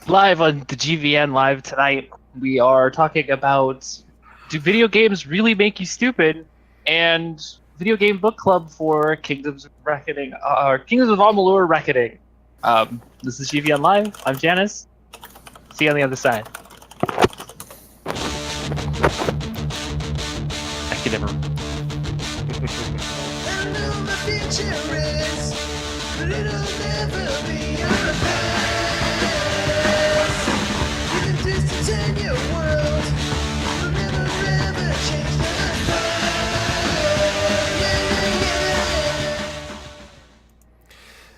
Live on the GVN Live tonight, we are talking about do video games really make you stupid? And video game book club for Kingdoms of Reckoning, or Kingdoms of Amalur Reckoning. This is GVN Live. I'm Janice. See you on the other side. I can never. I know my future is, but it'll never be our past. Even just to turn your world, will never ever change the past. Yeah.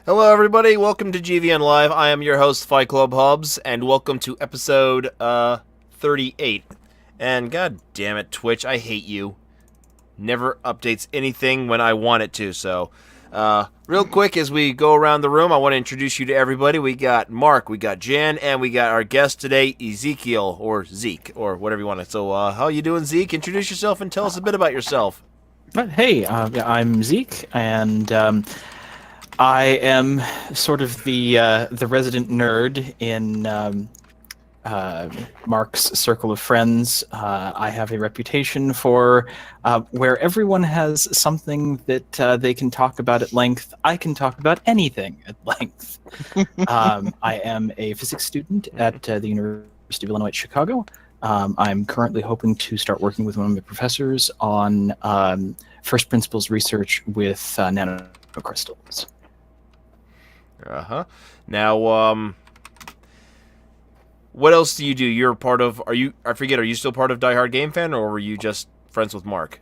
Hello, everybody. Welcome to GVN Live. I am your host, Fight Club Hubs, and welcome to episode 38. And god damn it, Twitch, I hate you. Never updates anything when I want it to. So, real quick, as we go around the room, I want to introduce you to everybody. We got Mark, we got Jan, and we got our guest today, Ezekiel, or Zeke, or whatever you want to. So, how you doing, Zeke? Introduce yourself and tell us a bit about yourself. Hey, I'm Zeke, and I am sort of the resident nerd in Mark's circle of friends. I have a reputation for where everyone has something that they can talk about at length. I can talk about anything at length. I am a physics student at the University of Illinois at Chicago. I'm currently hoping to start working with one of my professors on first principles research with nanocrystals. Now, what else do you do? You're part of, are you still part of Die Hard Game Fan, or were you just friends with Mark?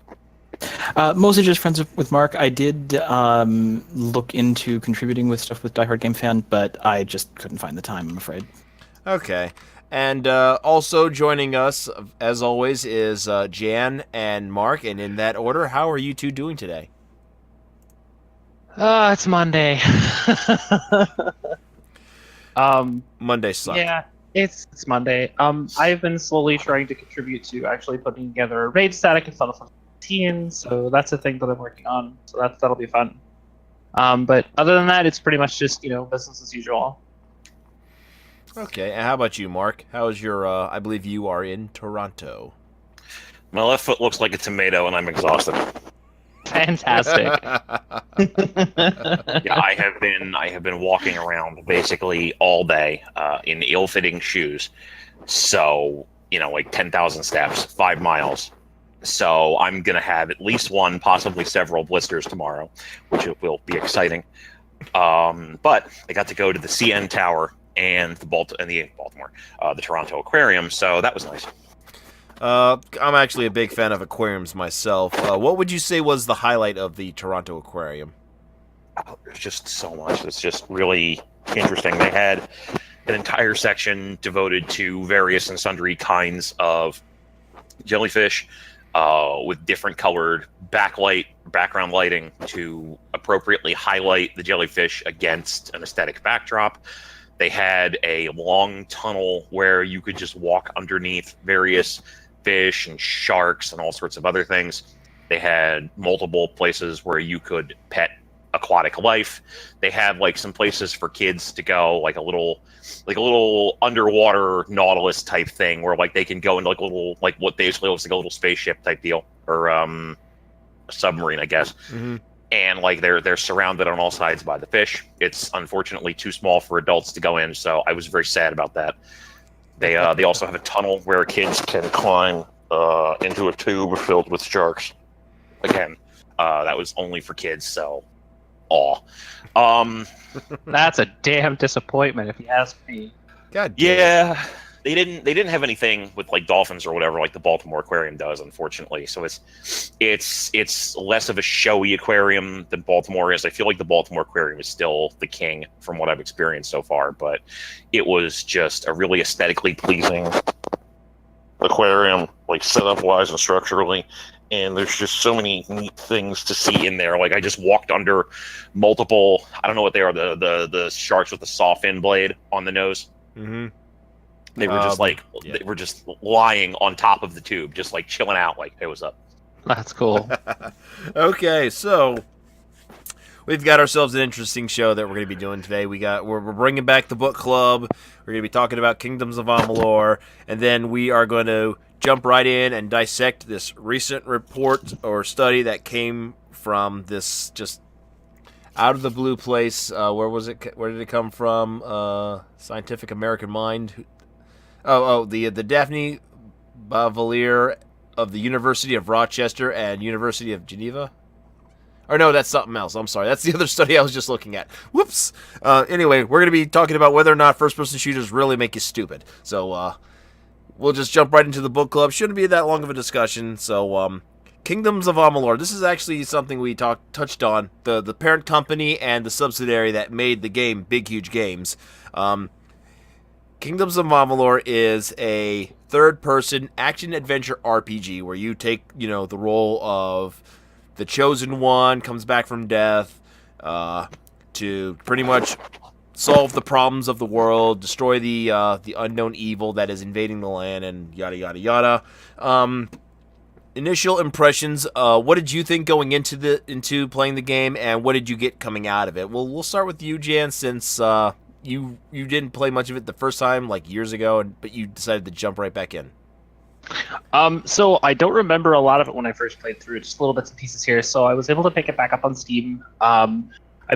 Mostly just friends with Mark. I did look into contributing with stuff with Die Hard Game Fan, but I just couldn't find the time, I'm afraid. Okay. And also joining us, as always, is Jan and Mark, and in that order, how are you two doing today? It's Monday. Monday sucks. Yeah, it's Monday. I've been slowly trying to contribute to actually putting together a raid static in Final Fantasy 15, so that's a thing that I'm working on. So that'll be fun. But other than that, it's pretty much just business as usual. Okay, and how about you, Mark? How's your? I believe you are in Toronto. My left foot looks like a tomato, and I'm exhausted. Fantastic. Yeah, I have been walking around basically all day in ill-fitting shoes. So, like 10,000 steps, 5 miles. So I'm gonna have at least one, possibly several blisters tomorrow, which will be exciting. But I got to go to the CN Tower and the Toronto Aquarium, so that was nice. I'm actually a big fan of aquariums myself. What would you say was the highlight of the Toronto Aquarium? Oh, there's just so much that's just really interesting. They had an entire section devoted to various and sundry kinds of jellyfish with different colored background lighting to appropriately highlight the jellyfish against an aesthetic backdrop. They had a long tunnel where you could just walk underneath various fish and sharks and all sorts of other things. They had multiple places where you could pet aquatic life. They had like some places for kids to go, like a little underwater Nautilus type thing where like they can go into like a little, like what basically looks like a little spaceship type deal, or a submarine, I guess. Mm-hmm. And like they're surrounded on all sides by the fish. It's unfortunately too small for adults to go in, so I was very sad about that. They also have a tunnel where kids can climb into a tube filled with sharks. Again, that was only for kids, so That's a damn disappointment if you ask me. God damn. yeah. They didn't have anything with like dolphins or whatever like the Baltimore Aquarium does, unfortunately. So it's less of a showy aquarium than Baltimore is. I feel like the Baltimore Aquarium is still the king from what I've experienced so far, but it was just a really aesthetically pleasing aquarium, like setup wise and structurally. And there's just so many neat things to see in there. Like I just walked under multiple, I don't know what they are, the sharks with the saw fin blade on the nose. Mm-hmm. They were just they were just lying on top of the tube, just like chilling out, like, hey, what's up? That's cool. Okay, so we've got ourselves an interesting show that we're going to be doing today. We're bringing back the book club. We're going to be talking about Kingdoms of Amalur, and then we are going to jump right in and dissect this recent report or study that came from this just out of the blue place. Where was it? Where did it come from? Scientific American Mind. The Daphne Bavelier of the University of Rochester and University of Geneva. Or no, that's something else. I'm sorry. That's the other study I was just looking at. Whoops. Anyway, we're going to be talking about whether or not first-person shooters really make you stupid. So, we'll just jump right into the book club. Shouldn't be that long of a discussion. So, Kingdoms of Amalur. This is actually something we touched on. The parent company and the subsidiary that made the game, Big Huge Games. Kingdoms of Amalur is a third-person action-adventure RPG where you take, the role of the chosen one, comes back from death, to pretty much solve the problems of the world, destroy the unknown evil that is invading the land, and yada yada yada. Initial impressions. What did you think going into playing the game, and what did you get coming out of it? Well, we'll start with you, Jan, since you didn't play much of it the first time, like years ago, but you decided to jump right back in. So I don't remember a lot of it when I first played through, just little bits and pieces here. So I was able to pick it back up on Steam. I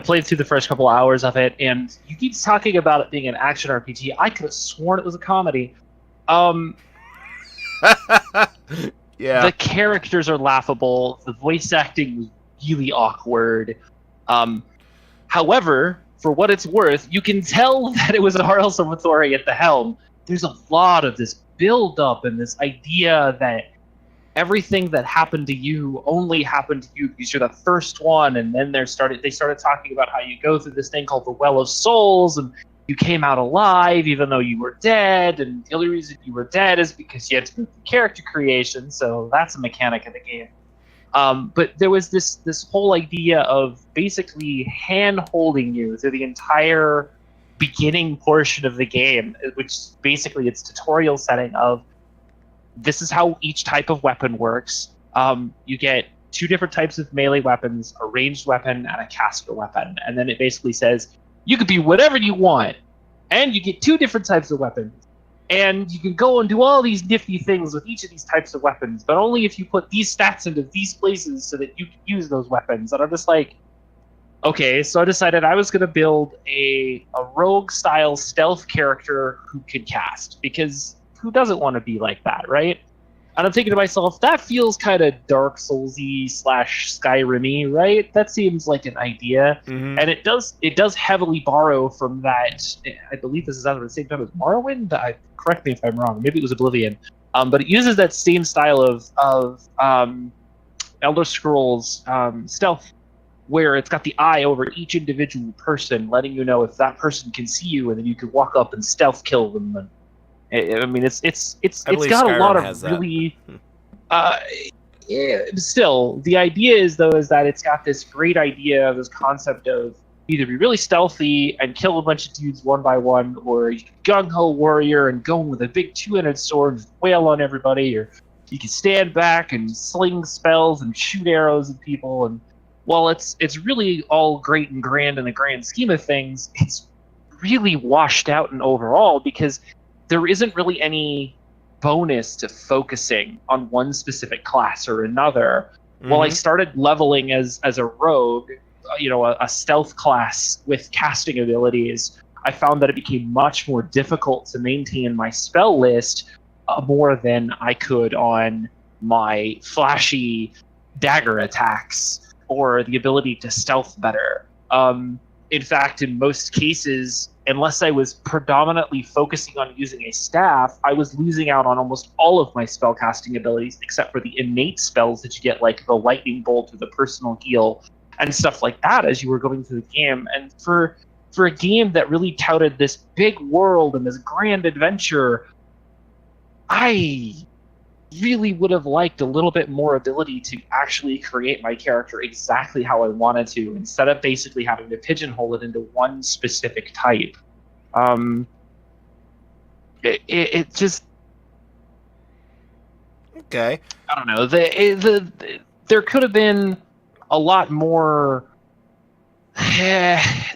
played through the first couple hours of it, and you keep talking about it being an action RPG. I could have sworn it was a comedy. Yeah. The characters are laughable. The voice acting was really awkward. However, for what it's worth, you can tell that it was R.L. Salvatore at the helm. There's a lot of this build-up and this idea that everything that happened to you only happened to you because you're the first one, and then they started talking about how you go through this thing called the Well of Souls, and you came out alive even though you were dead, and the only reason you were dead is because you had to go through character creation, so that's a mechanic of the game. But there was this whole idea of basically hand-holding you through the entire beginning portion of the game, which basically its tutorial setting of this is how each type of weapon works. You get two different types of melee weapons, a ranged weapon and a caster weapon, and then it basically says you could be whatever you want, and you get two different types of weapons, and you can go and do all these nifty things with each of these types of weapons, but only if you put these stats into these places so that you can use those weapons. And I'm just like, okay, so I decided I was going to build a rogue-style stealth character who could cast, because who doesn't want to be like that, right? And I'm thinking to myself, that feels kind of Dark Souls-y / Skyrim-y, right? That seems like an idea. Mm-hmm. And it does heavily borrow from that. I believe this is out at the same time as Morrowind. Correct me if I'm wrong. Maybe it was Oblivion. But it uses that same style of Elder Scrolls stealth, where it's got the eye over each individual person, letting you know if that person can see you, and then you can walk up and stealth kill them. And I mean, it's got Skyrim a lot has of that. really. Still, the idea is that it's got this great idea of this concept of either be really stealthy and kill a bunch of dudes one by one, or you can gung-ho warrior and go in with a big two-handed sword and wail on everybody, or you can stand back and sling spells and shoot arrows at people. And while it's really all great and grand in the grand scheme of things, it's really washed out and overall because there isn't really any bonus to focusing on one specific class or another. Mm-hmm. While I started leveling as a rogue, a stealth class with casting abilities, I found that it became much more difficult to maintain my spell list more than I could on my flashy dagger attacks or the ability to stealth better. In fact, in most cases, unless I was predominantly focusing on using a staff, I was losing out on almost all of my spellcasting abilities, except for the innate spells that you get, like the lightning bolt or the personal heal and stuff like that as you were going through the game. And for a game that really touted this big world and this grand adventure, I really would have liked a little bit more ability to actually create my character exactly how I wanted to, instead of basically having to pigeonhole it into one specific type. It just... Okay. I don't know. There could have been a lot more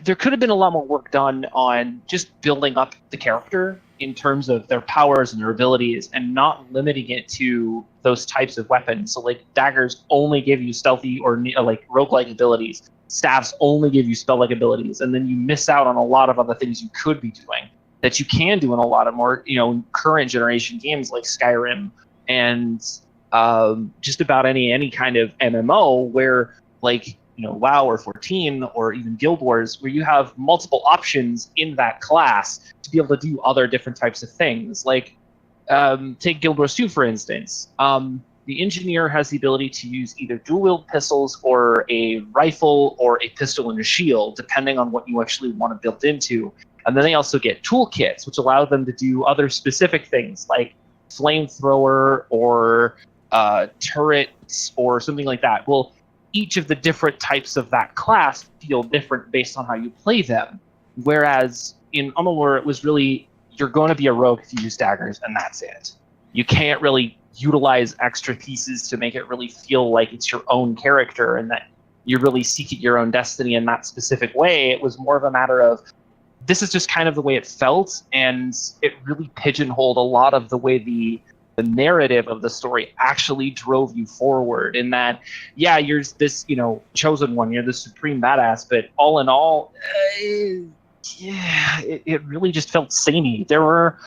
there could have been a lot more work done on just building up the character in terms of their powers and their abilities and not limiting it to those types of weapons. So like daggers only give you stealthy or like roguelike abilities. Staffs only give you spell-like abilities, and then you miss out on a lot of other things you could be doing that you can do in a lot of more, current generation games like Skyrim and just about any kind of MMO where like WoW or 14 or even Guild Wars, where you have multiple options in that class to be able to do other different types of things. Like take Guild Wars 2 for instance. The engineer has the ability to use either dual-wield pistols or a rifle or a pistol and a shield, depending on what you actually want to build into. And then they also get toolkits, which allow them to do other specific things like flamethrower or turrets or something like that. Well, each of the different types of that class feel different based on how you play them. Whereas in Amalur, it was really, you're going to be a rogue if you use daggers, and that's it. You can't really utilize extra pieces to make it really feel like it's your own character and that you're really seeking your own destiny in that specific way. It was more of a matter of, this is just kind of the way it felt, and it really pigeonholed a lot of the way the narrative of the story actually drove you forward. In that, yeah, you're this, chosen one, you're the supreme badass, but all in all, it really just felt samey. There were,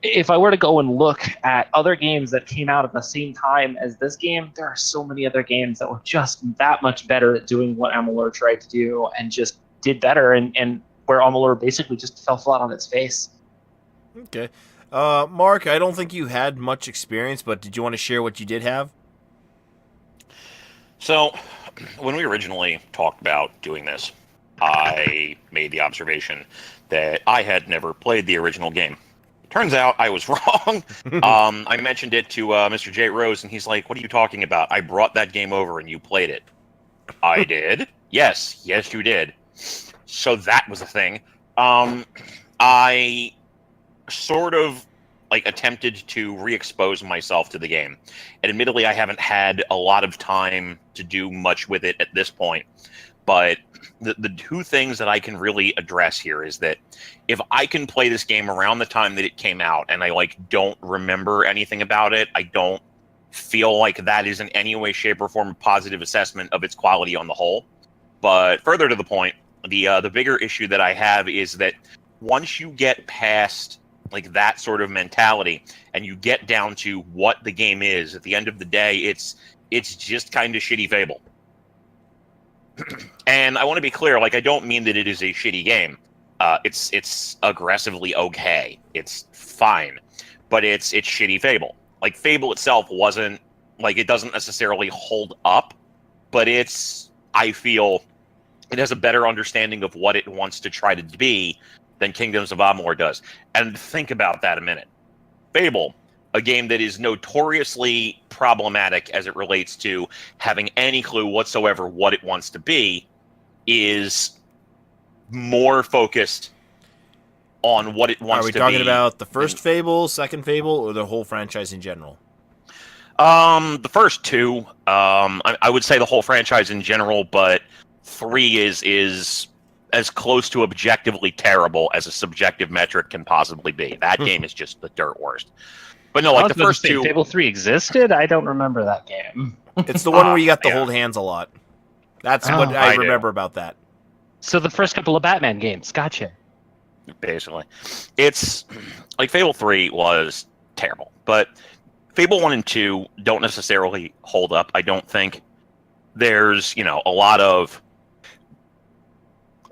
if I were to go and look at other games that came out at the same time as this game, there are so many other games that were just that much better at doing what Amalur tried to do and just did better, and where Amalur basically just fell flat on its face. Okay. Mark, I don't think you had much experience, but did you want to share what you did have? So, when we originally talked about doing this, I made the observation that I had never played the original game. Turns out I was wrong. I mentioned it to Mr. J. Rose, and he's like, "What are you talking about? I brought that game over and you played it." I did? Yes, you did. So that was a thing. I sort of attempted to re-expose myself to the game. And admittedly, I haven't had a lot of time to do much with it at this point. But the two things that I can really address here is that if I can play this game around the time that it came out and I don't remember anything about it, I don't feel like that is in any way, shape, or form a positive assessment of its quality on the whole. But further to the point, the bigger issue that I have is that once you get past that sort of mentality and you get down to what the game is, at the end of the day, it's just kind of shitty Fable. And I want to be clear, I don't mean that it is a shitty game. It's aggressively okay. It's fine, but it's shitty Fable. Fable itself wasn't it doesn't necessarily hold up, but I feel it has a better understanding of what it wants to try to be than Kingdoms of Amalur does. And think about that a minute. Fable, a game that is notoriously problematic as it relates to having any clue whatsoever what it wants to be, is more focused on what it wants to be. Are we talking about the first Fable, second Fable, or the whole franchise in general? The first two. I would say the whole franchise in general, but 3 is as close to objectively terrible as a subjective metric can possibly be. That game is just the dirt worst. But no, the first two. Fable 3 existed? I don't remember that game. It's the one where you got to hold hands a lot. That's what I remember about that. So the first couple of Batman games, gotcha. Basically. It's Fable 3 was terrible, but Fable 1 and 2 don't necessarily hold up, I don't think. There's, a lot of,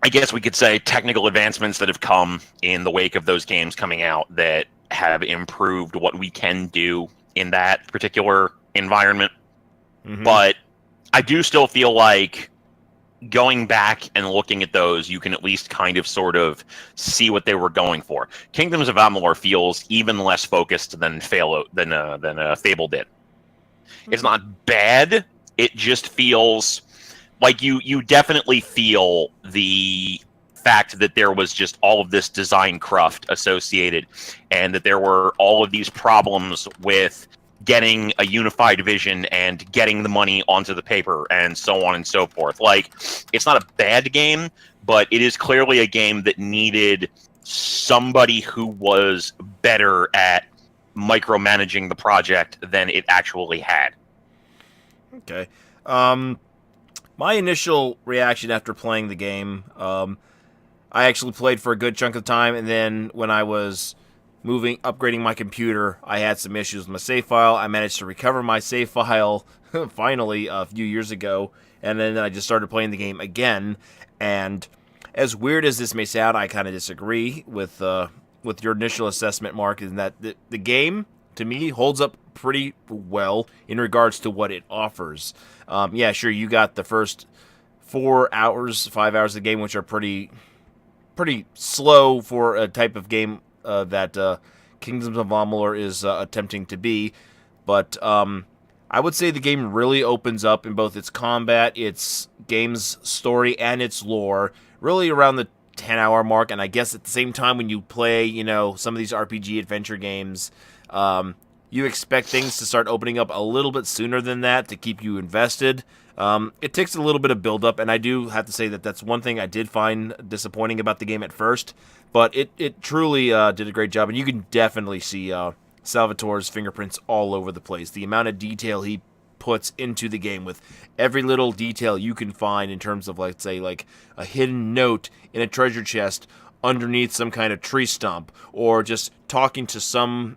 I guess we could say, technical advancements that have come in the wake of those games coming out that have improved what we can do in that particular environment. Mm-hmm. But I do still feel like going back and looking at those, you can at least kind of sort of see what they were going for. Kingdoms of Amalur feels even less focused than Fable did. Mm-hmm. It's not bad. It just feels like you definitely feel the fact that there was just all of this design cruft associated, and that there were all of these problems with getting a unified vision and getting the money onto the paper and so on and so forth. Like, it's not a bad game, but it is clearly a game that needed somebody who was better at micromanaging the project than it actually had. Okay. My initial reaction after playing the game, I actually played for a good chunk of time, and then when I was upgrading my computer, I had some issues with my save file. I managed to recover my save file finally a few years ago, and then I just started playing the game again. And as weird as this may sound, I kind of disagree with your initial assessment, Mark, in that the game, to me, holds up pretty well in regards to what it offers. Yeah, sure, you got the first 5 hours of the game, which are pretty slow for a type of game that Kingdoms of Amalur is attempting to be. But I would say the game really opens up in both its combat, its game's story, and its lore, really around the 10-hour mark. And I guess at the same time when you play, some of these RPG adventure games, you expect things to start opening up a little bit sooner than that to keep you invested. It takes a little bit of build-up, and I do have to say that that's one thing I did find disappointing about the game at first, but it truly did a great job, and you can definitely see Salvatore's fingerprints all over the place. The amount of detail he puts into the game, with every little detail you can find in terms of, let's say, like a hidden note in a treasure chest underneath some kind of tree stump, or just talking to some,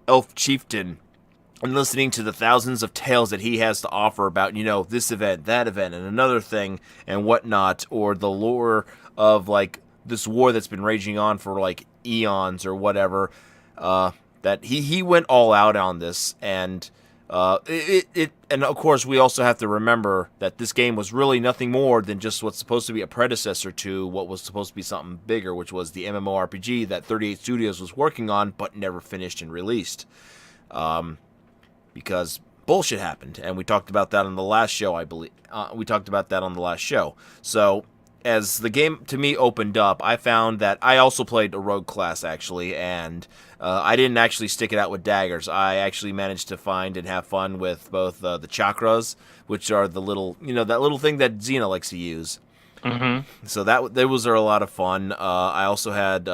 elf chieftain and listening to the thousands of tales that he has to offer about, this event, that event, and another thing, and whatnot, or the lore of, like, this war that's been raging on for, like, eons or whatever, that he went all out on this, and and of course we also have to remember that this game was really nothing more than just what's supposed to be a predecessor to what was supposed to be something bigger, which was the MMORPG that 38 Studios was working on but never finished and released. Because bullshit happened, and we talked about that on the last show, I believe. So, as the game, to me, opened up, I found that I also played a rogue class, actually, and I didn't actually stick it out with daggers. I actually managed to find and have fun with both the chakras, which are the little, that little thing that Xena likes to use. Mm-hmm. So those are a lot of fun. I also had...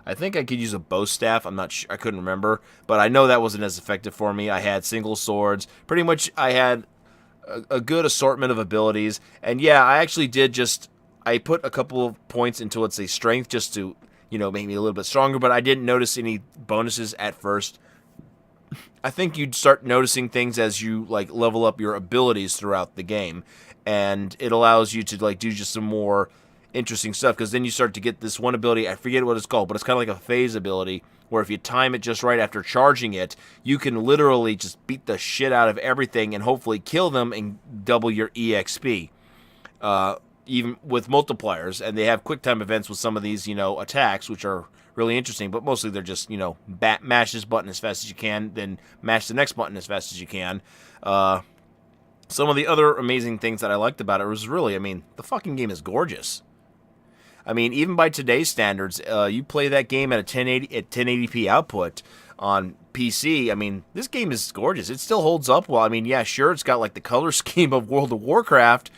I think I could use a bow staff. I'm not sure. I couldn't remember, but I know that wasn't as effective for me. I had single swords. Pretty much, I had a good assortment of abilities. And yeah, I actually did I put a couple of points into, let's say, strength, just to, make me a little bit stronger. But I didn't notice any bonuses at first. I think you'd start noticing things as you, like, level up your abilities throughout the game, and it allows you to, like, do just some more interesting stuff, because then you start to get this one ability, I forget what it's called, but it's kind of like a phase ability, where if you time it just right after charging it, you can literally just beat the shit out of everything and hopefully kill them and double your EXP, even with multipliers. And they have quick time events with some of these, attacks, which are really interesting, but mostly they're just, mash this button as fast as you can, then mash the next button as fast as you can. Some of the other amazing things that I liked about it was really, the fucking game is gorgeous. Even by today's standards, you play that game at 1080p output on PC. This game is gorgeous. It still holds up well. Yeah, sure, it's got like the color scheme of World of Warcraft,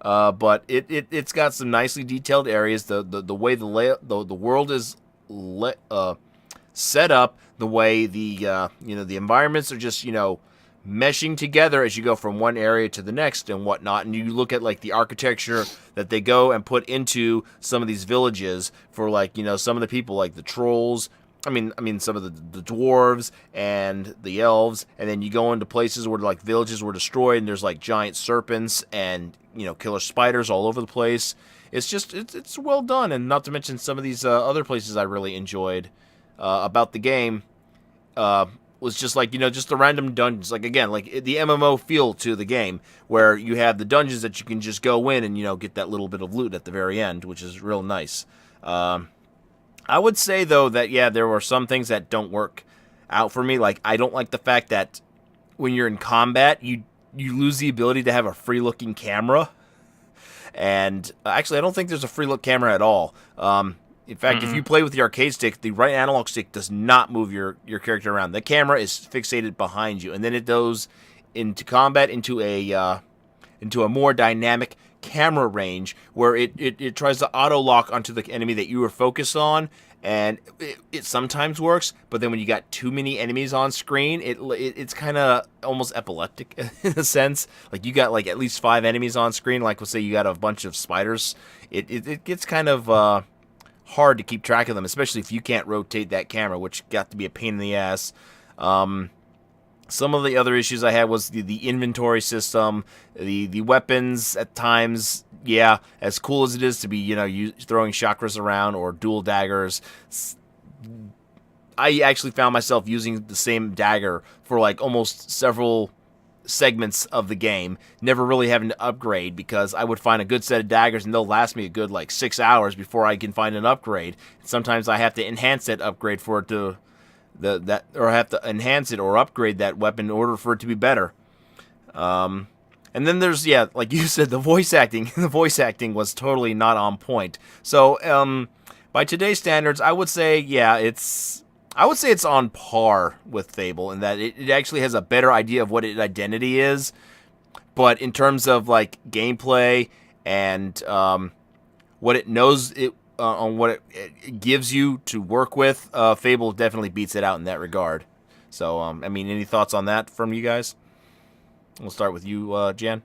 but it's got some nicely detailed areas. The way the world is set up, the way the environments are just meshing together as you go from one area to the next and whatnot. And you look at like the architecture that they go and put into some of these villages for, like, some of the people, like the trolls, some of the dwarves and the elves. And then you go into places where, like, villages were destroyed and there's like giant serpents and killer spiders all over the place. It's just it's well done. And not to mention some of these other places I really enjoyed about the game was just like, just the random dungeons. Like, again, like the MMO feel to the game, where you have the dungeons that you can just go in and, get that little bit of loot at the very end, which is real nice. I would say, though, that, yeah, there were some things that don't work out for me. Like, I don't like the fact that when you're in combat, you lose the ability to have a free-looking camera. And actually, I don't think there's a free-look camera at all. In fact, if you play with the arcade stick, the right analog stick does not move your character around. The camera is fixated behind you, and then it goes into combat into a more dynamic camera range where it tries to auto lock onto the enemy that you were focused on, and it sometimes works. But then when you got too many enemies on screen, it's kind of almost epileptic in a sense. Like you got like at least 5 enemies on screen. Like let's say you got a bunch of spiders, it gets kind of hard to keep track of them, especially if you can't rotate that camera, which got to be a pain in the ass. Some of the other issues I had was the inventory system, the weapons at times. Yeah, as cool as it is to be, throwing chakras around or dual daggers, I actually found myself using the same dagger for like almost several segments of the game, never really having to upgrade because I would find a good set of daggers and they'll last me a good like 6 hours before I can find an upgrade. Sometimes I have to enhance that upgrade for it to or have to enhance it or upgrade that weapon in order for it to be better. And then there's like you said, the voice acting. The voice acting was totally not on point. So by today's standards, I would say it's on par with Fable in that it actually has a better idea of what its identity is. But in terms of like gameplay and what it knows on what it gives you to work with, Fable definitely beats it out in that regard. So, any thoughts on that from you guys? We'll start with you, Jan.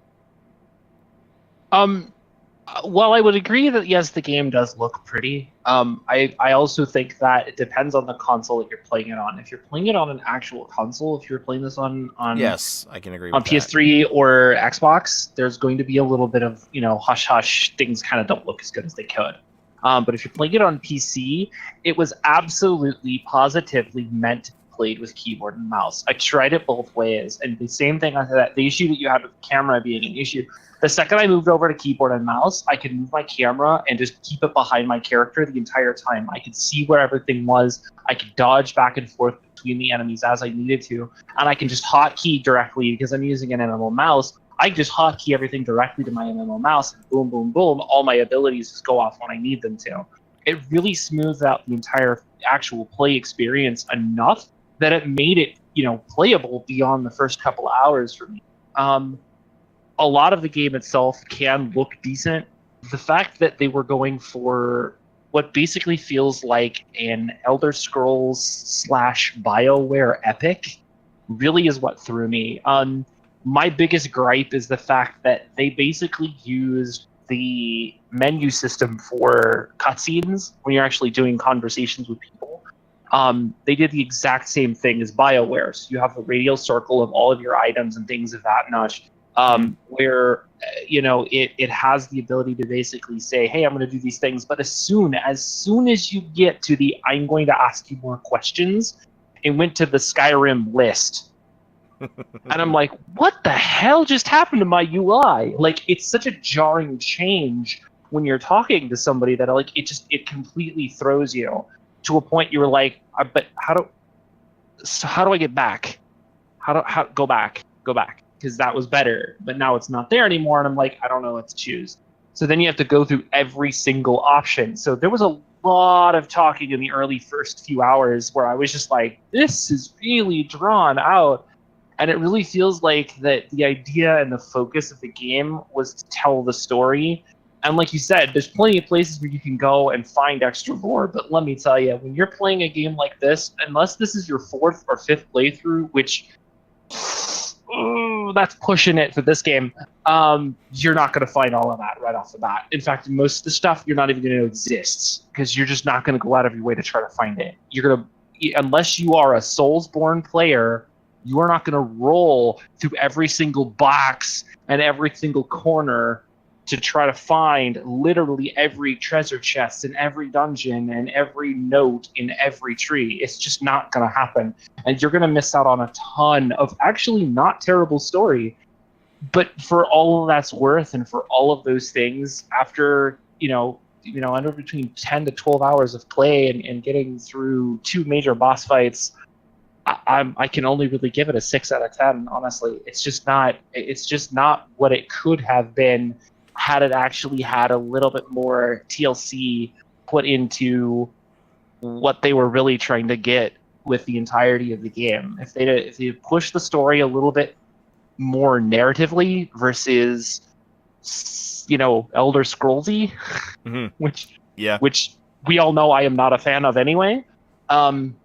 Well, I would agree that yes, the game does look pretty. I also think that it depends on the console that you're playing it on. If you're playing it on an actual console, if you're playing this on yes, I can agree on with that. PS3 or Xbox, there's going to be a little bit of hush hush. Things kind of don't look as good as they could. But if you're playing it on PC, it was absolutely, positively meant to be played with keyboard and mouse. I tried it both ways, and the same thing on that. The issue that you had with the camera being an issue. The second I moved over to keyboard and mouse, I could move my camera and just keep it behind my character the entire time. I could see where everything was. I could dodge back and forth between the enemies as I needed to, and I can just hotkey directly because I'm using an MMO mouse. I can just hotkey everything directly to my MMO mouse, and boom, boom, boom, all my abilities just go off when I need them to. It really smooths out the entire actual play experience enough that it made it, playable beyond the first couple hours for me. A lot of the game itself can look decent. The fact that they were going for what basically feels like an Elder Scrolls / BioWare epic really is what threw me. My biggest gripe is the fact that they basically used the menu system for cutscenes when you're actually doing conversations with people. They did the exact same thing as BioWare. So you have a radial circle of all of your items and things of that notch. Where it has the ability to basically say, hey, I'm going to do these things, but as soon as you get to the I'm going to ask you more questions, it went to the Skyrim list. And I'm like, what the hell just happened to my UI? Like, it's such a jarring change when you're talking to somebody that it completely throws you to a point you were like, but how do I get back? How go back? Because that was better, but now it's not there anymore, and I'm like, I don't know what to choose. So then you have to go through every single option. So there was a lot of talking in the early first few hours where I was just like, this is really drawn out. And it really feels like that the idea and the focus of the game was to tell the story. And like you said, there's plenty of places where you can go and find extra lore, but let me tell you, when you're playing a game like this, unless this is your 4th or 5th playthrough, which... that's pushing it for this game. You're not going to find all of that right off the bat. In fact, most of the stuff you're not even going to know exists because you're just not going to go out of your way to try to find it. You're going to, unless you are a Soulsborne player, you are not going to roll through every single box and every single corner to try to find literally every treasure chest in every dungeon and every note in every tree. It's just not going to happen. And you're going to miss out on a ton of actually not terrible story. But for all of that's worth and for all of those things, after, under between 10 to 12 hours of play and getting through 2 major boss fights, I can only really give it a 6 out of 10, honestly. It's just not what it could have been had it actually had a little bit more TLC put into what they were really trying to get with the entirety of the game. If they push the story a little bit more narratively versus, Elder Scrollsy, Mhm. which Yeah. we all know I am not a fan of anyway. Um,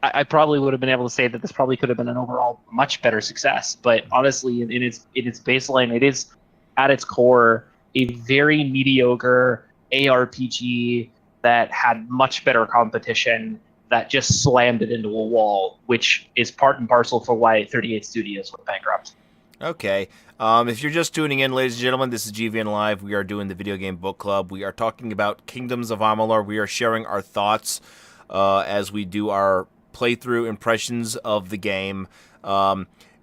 I probably would have been able to say that this probably could have been an overall much better success. But honestly, in its baseline, it is at its core a very mediocre ARPG that had much better competition that just slammed it into a wall, which is part and parcel for why 38 Studios went bankrupt. Okay. If you're just tuning in, ladies and gentlemen, this is GVN Live. We are doing the Video Game Book Club. We are talking about Kingdoms of Amalur. We are sharing our thoughts as we do our playthrough impressions of the game.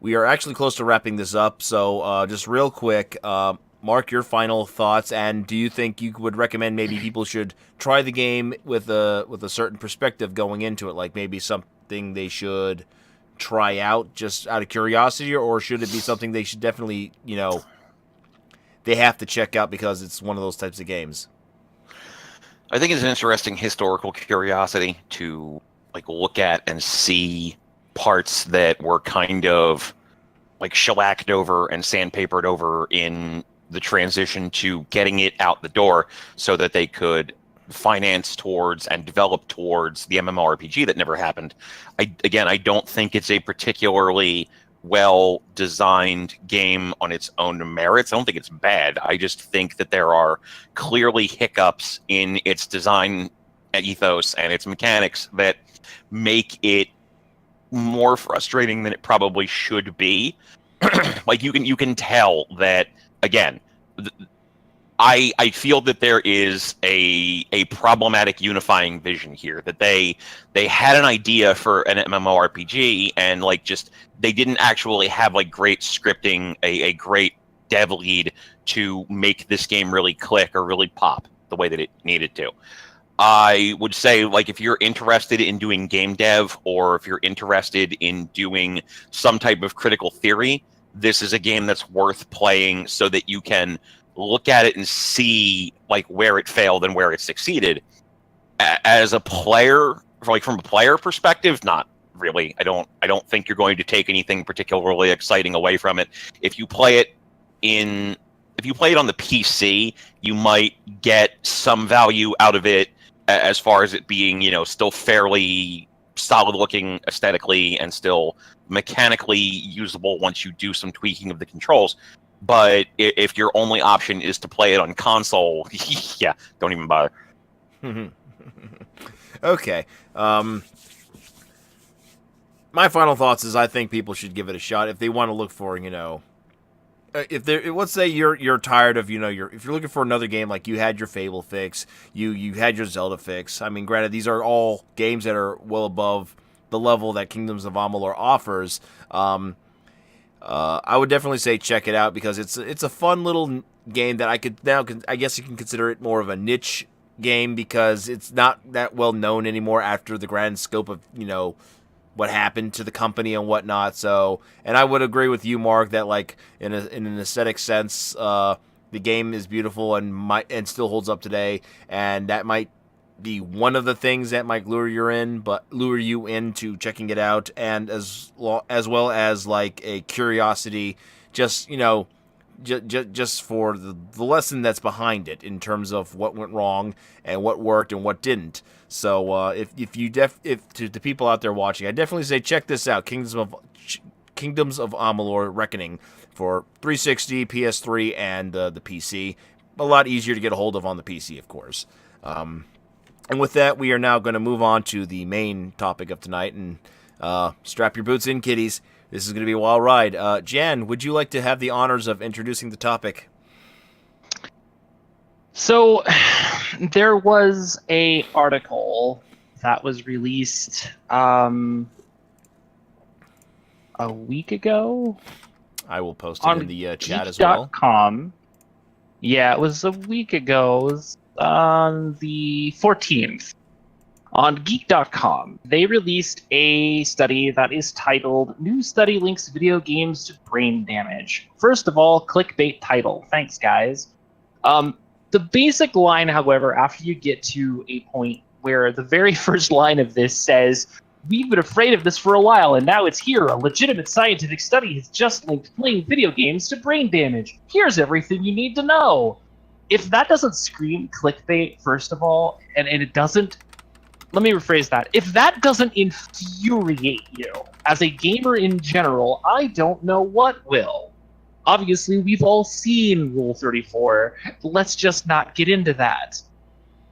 We are actually close to wrapping this up, so just real quick, Mark, your final thoughts, and do you think you would recommend maybe people should try the game with a certain perspective going into it, like maybe something they should try out just out of curiosity, or should it be something they should definitely, they have to check out because it's one of those types of games? I think it's an interesting historical curiosity to look at and see parts that were kind of shellacked over and sandpapered over in the transition to getting it out the door so that they could finance towards and develop towards the MMORPG that never happened. I don't think it's a particularly well-designed game on its own merits. I don't think it's bad. I just think that there are clearly hiccups in its design ethos and its mechanics that make it more frustrating than it probably should be. You can tell that, again, I feel that there is a problematic unifying vision here, that they had an idea for an MMORPG and they didn't actually have great scripting, a great dev lead to make this game really click or really pop the way that it needed to. I would say, if you're interested in doing game dev, or if you're interested in doing some type of critical theory, this is a game that's worth playing so that you can look at it and see where it failed and where it succeeded. As a player, from a player perspective, not really. I don't think you're going to take anything particularly exciting away from it. If you play it on the PC, you might get some value out of it as far as it being, still fairly solid looking aesthetically and still mechanically usable once you do some tweaking of the controls. But if your only option is to play it on console, yeah, don't even bother. Okay. My final thoughts is I think people should give it a shot if they want to look for, if they let's say you're tired of, if you're looking for another game, like you had your Fable fix, you had your Zelda fix. I mean, granted, these are all games that are well above the level that Kingdoms of Amalur offers. I would definitely say check it out because it's a fun little game that I guess you can consider it more of a niche game because it's not that well known anymore after the grand scope of what happened to the company and whatnot. So, and I would agree with you, Mark, that in an aesthetic sense, the game is beautiful and still holds up today, and that might be one of the things that might lure you into checking it out, and as well as a curiosity, just just for the lesson that's behind it in terms of what went wrong and what worked and what didn't. So if to the people out there watching, I definitely say check this out, Kingdoms of Amalur Reckoning, for 360, PS3, and the PC. A lot easier to get a hold of on the PC, of course. And with that, we are now going to move on to the main topic of tonight, and strap your boots in, kiddies. This is going to be a wild ride. Jan, would you like to have the honors of introducing the topic? So, there was a article that was released a week ago. I will post it in the chat as well. Geek.com. Yeah, it was a week ago. It was on the 14th. On Geek.com, they released a study that is titled New Study Links Video Games to Brain Damage. First of all, clickbait title. Thanks, guys. The basic line, however, after you get to a point where the very first line of this says, "We've been afraid of this for a while, and now it's here. A legitimate scientific study has just linked playing video games to brain damage. Here's everything you need to know." If that doesn't scream clickbait, first of all, and it doesn't, let me rephrase that. If that doesn't infuriate you as a gamer in general, I don't know what will. Obviously, we've all seen Rule 34. Let's just not get into that.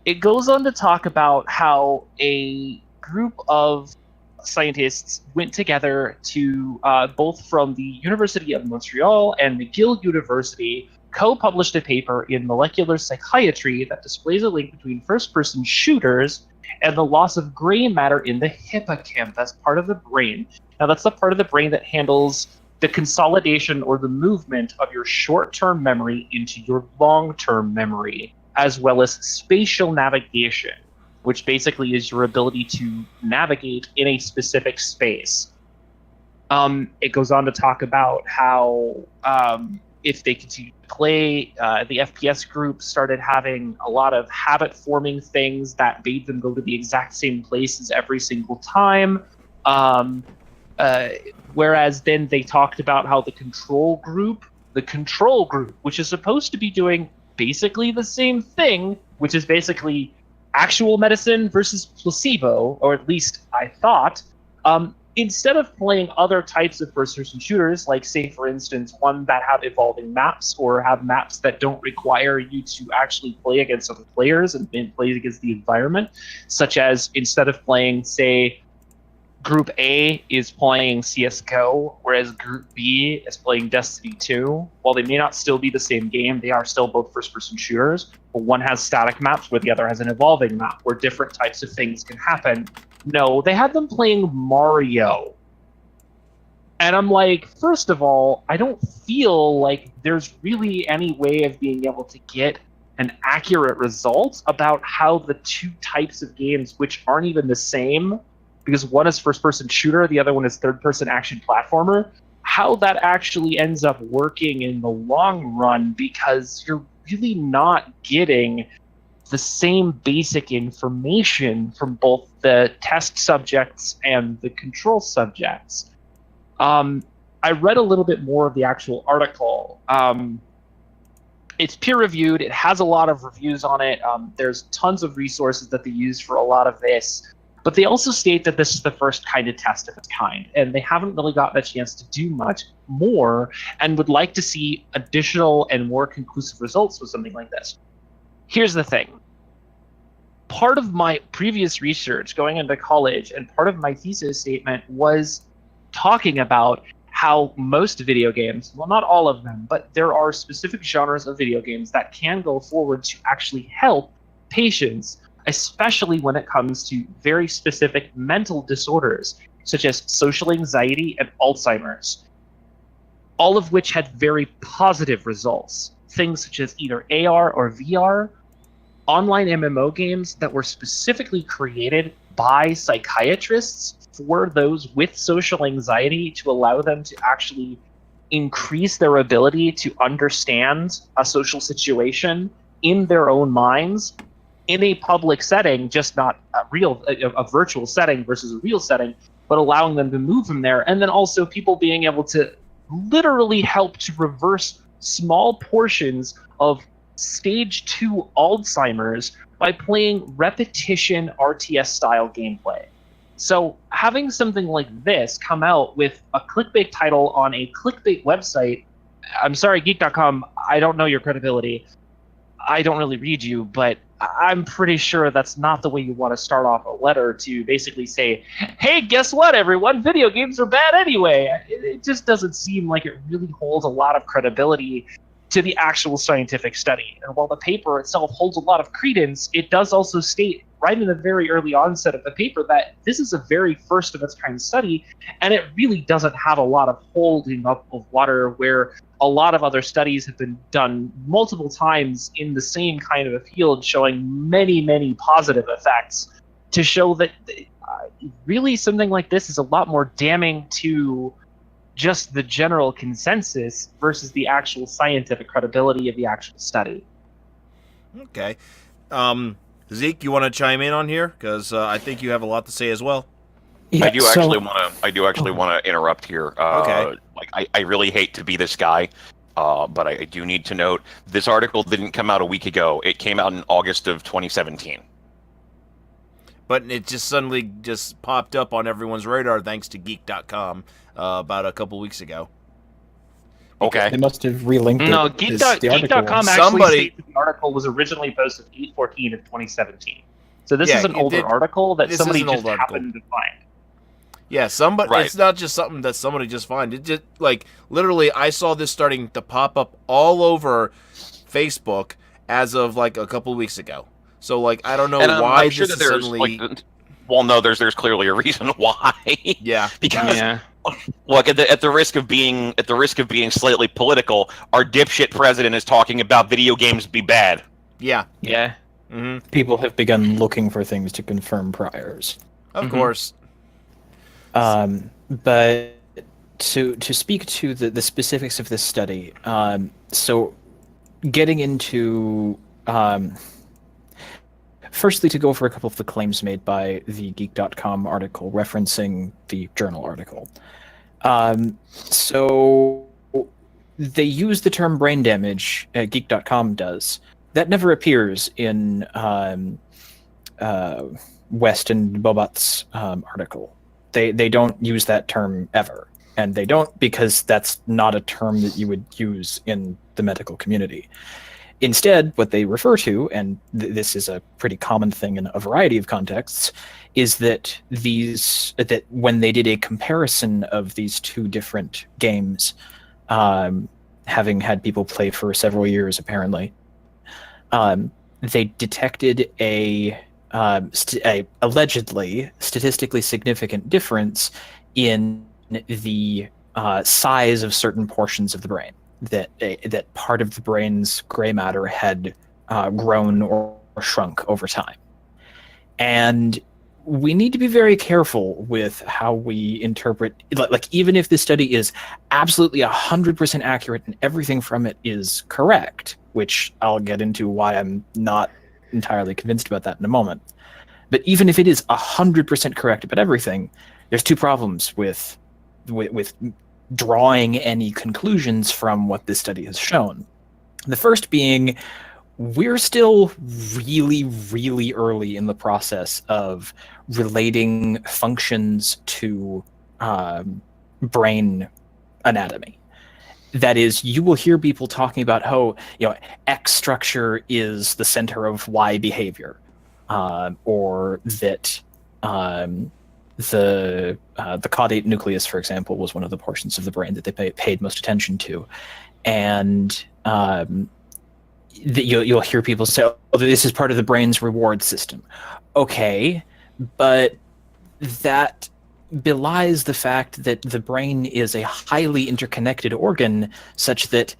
It goes on to talk about how a group of scientists went together to both from the University of Montreal and McGill University co-published a paper in Molecular Psychiatry that displays a link between first-person shooters and the loss of gray matter in the hippocampus, part of the brain. Now, that's the part of the brain that handles the consolidation or the movement of your short-term memory into your long-term memory, as well as spatial navigation, which basically is your ability to navigate in a specific space. It goes on to talk about how if they continue to play, the FPS group started having a lot of habit-forming things that made them go to the exact same places every single time. Whereas then they talked about how the control group, which is supposed to be doing basically the same thing, which is basically actual medicine versus placebo, or at least I thought, instead of playing other types of first-person shooters, like, say, for instance, one that have evolving maps or have maps that don't require you to actually play against other players and play against the environment, such as instead of playing, say, Group A is playing CSGO, whereas Group B is playing Destiny 2. While they may not still be the same game, they are still both first-person shooters, but one has static maps where the other has an evolving map, where different types of things can happen. No, they had them playing Mario. And I'm like, first of all, I don't feel like there's really any way of being able to get an accurate result about how the two types of games, which aren't even the same, because one is first-person shooter, the other one is third-person action platformer, how that actually ends up working in the long run, because you're really not getting the same basic information from both the test subjects and the control subjects. I read a little bit more of the actual article. It's peer-reviewed. It has a lot of reviews on it. There's tons of resources that they use for a lot of this. But they also state that this is the first kind of test of its kind, and they haven't really gotten a chance to do much more and would like to see additional and more conclusive results with something like this. Here's the thing. Part of my previous research going into college and part of my thesis statement was talking about how most video games, well, not all of them, but there are specific genres of video games that can go forward to actually help patients, especially when it comes to very specific mental disorders, such as social anxiety and Alzheimer's, all of which had very positive results. Things such as either AR or VR, online MMO games that were specifically created by psychiatrists for those with social anxiety to allow them to actually increase their ability to understand a social situation in their own minds in a public setting, just not a virtual setting versus a real setting, but allowing them to move from there. And then also people being able to literally help to reverse small portions of stage 2 Alzheimer's by playing repetition RTS style gameplay. So having something like this come out with a clickbait title on a clickbait website, I'm sorry, Geek.com, I don't know your credibility. I don't really read you, but I'm pretty sure that's not the way you want to start off a letter to basically say, hey, guess what, everyone? Video games are bad anyway. It just doesn't seem like it really holds a lot of credibility to the actual scientific study. And while the paper itself holds a lot of credence, it does also state right in the very early onset of the paper that this is a very first of its kind study, and it really doesn't have a lot of holding up of water where a lot of other studies have been done multiple times in the same kind of a field showing many, many positive effects to show that really something like this is a lot more damning to just the general consensus versus the actual scientific credibility of the actual study. Okay. Zeke, you want to chime in on here? Because I think you have a lot to say as well. Yeah, I do actually want to interrupt here. Okay. I really hate to be this guy, but I do need to note this article didn't come out a week ago. It came out in August of 2017. But it just suddenly just popped up on everyone's radar thanks to Geek.com about a couple weeks ago. Okay. They must have relinked No, it. 'cause the article Geek.com was- actually Somebody- states that the article was originally posted 8/14 of 2017. So this Yeah, is an older article that this somebody is an just old article. happened to find. Yeah, somebody. Right. It's not just something that somebody just find. It just like literally, I saw this starting to pop up all over Facebook as of like a couple weeks ago. So like, I don't know And why I'm sure this that is there's suddenly. well, no, there's clearly a reason why. Yeah. Because Yeah. look, at the risk of being slightly political, our dipshit president is talking about video games be bad. Yeah. Yeah. hmm people have begun looking for things to confirm priors. Of Mhm. course. But to speak to the specifics of this study, so getting into firstly to go over a couple of the claims made by the Geek.com article referencing the journal article. So they use the term brain damage, Geek.com does. That never appears in West and Bobat's article. They don't use that term ever. And they don't because that's not a term that you would use in the medical community. Instead, what they refer to, and this is a pretty common thing in a variety of contexts, is that that when they did a comparison of these two different games, having had people play for several years apparently, they detected a allegedly statistically significant difference in the size of certain portions of the brain. That part of the brain's gray matter had grown or shrunk over time. And we need to be very careful with how we interpret, like even if this study is absolutely 100% accurate and everything from it is correct, which I'll get into why I'm not entirely convinced about that in a moment. But even if it is 100% correct about everything, there's two problems with drawing any conclusions from what this study has shown. The first being, we're still really, really early in the process of relating functions to brain anatomy. That is, you will hear people talking about how X structure is the center of Y behavior, or that the caudate nucleus, for example, was one of the portions of the brain that they paid most attention to, and you'll hear people say, "Oh, this is part of the brain's reward system." Okay, but that belies the fact that the brain is a highly interconnected organ, such that,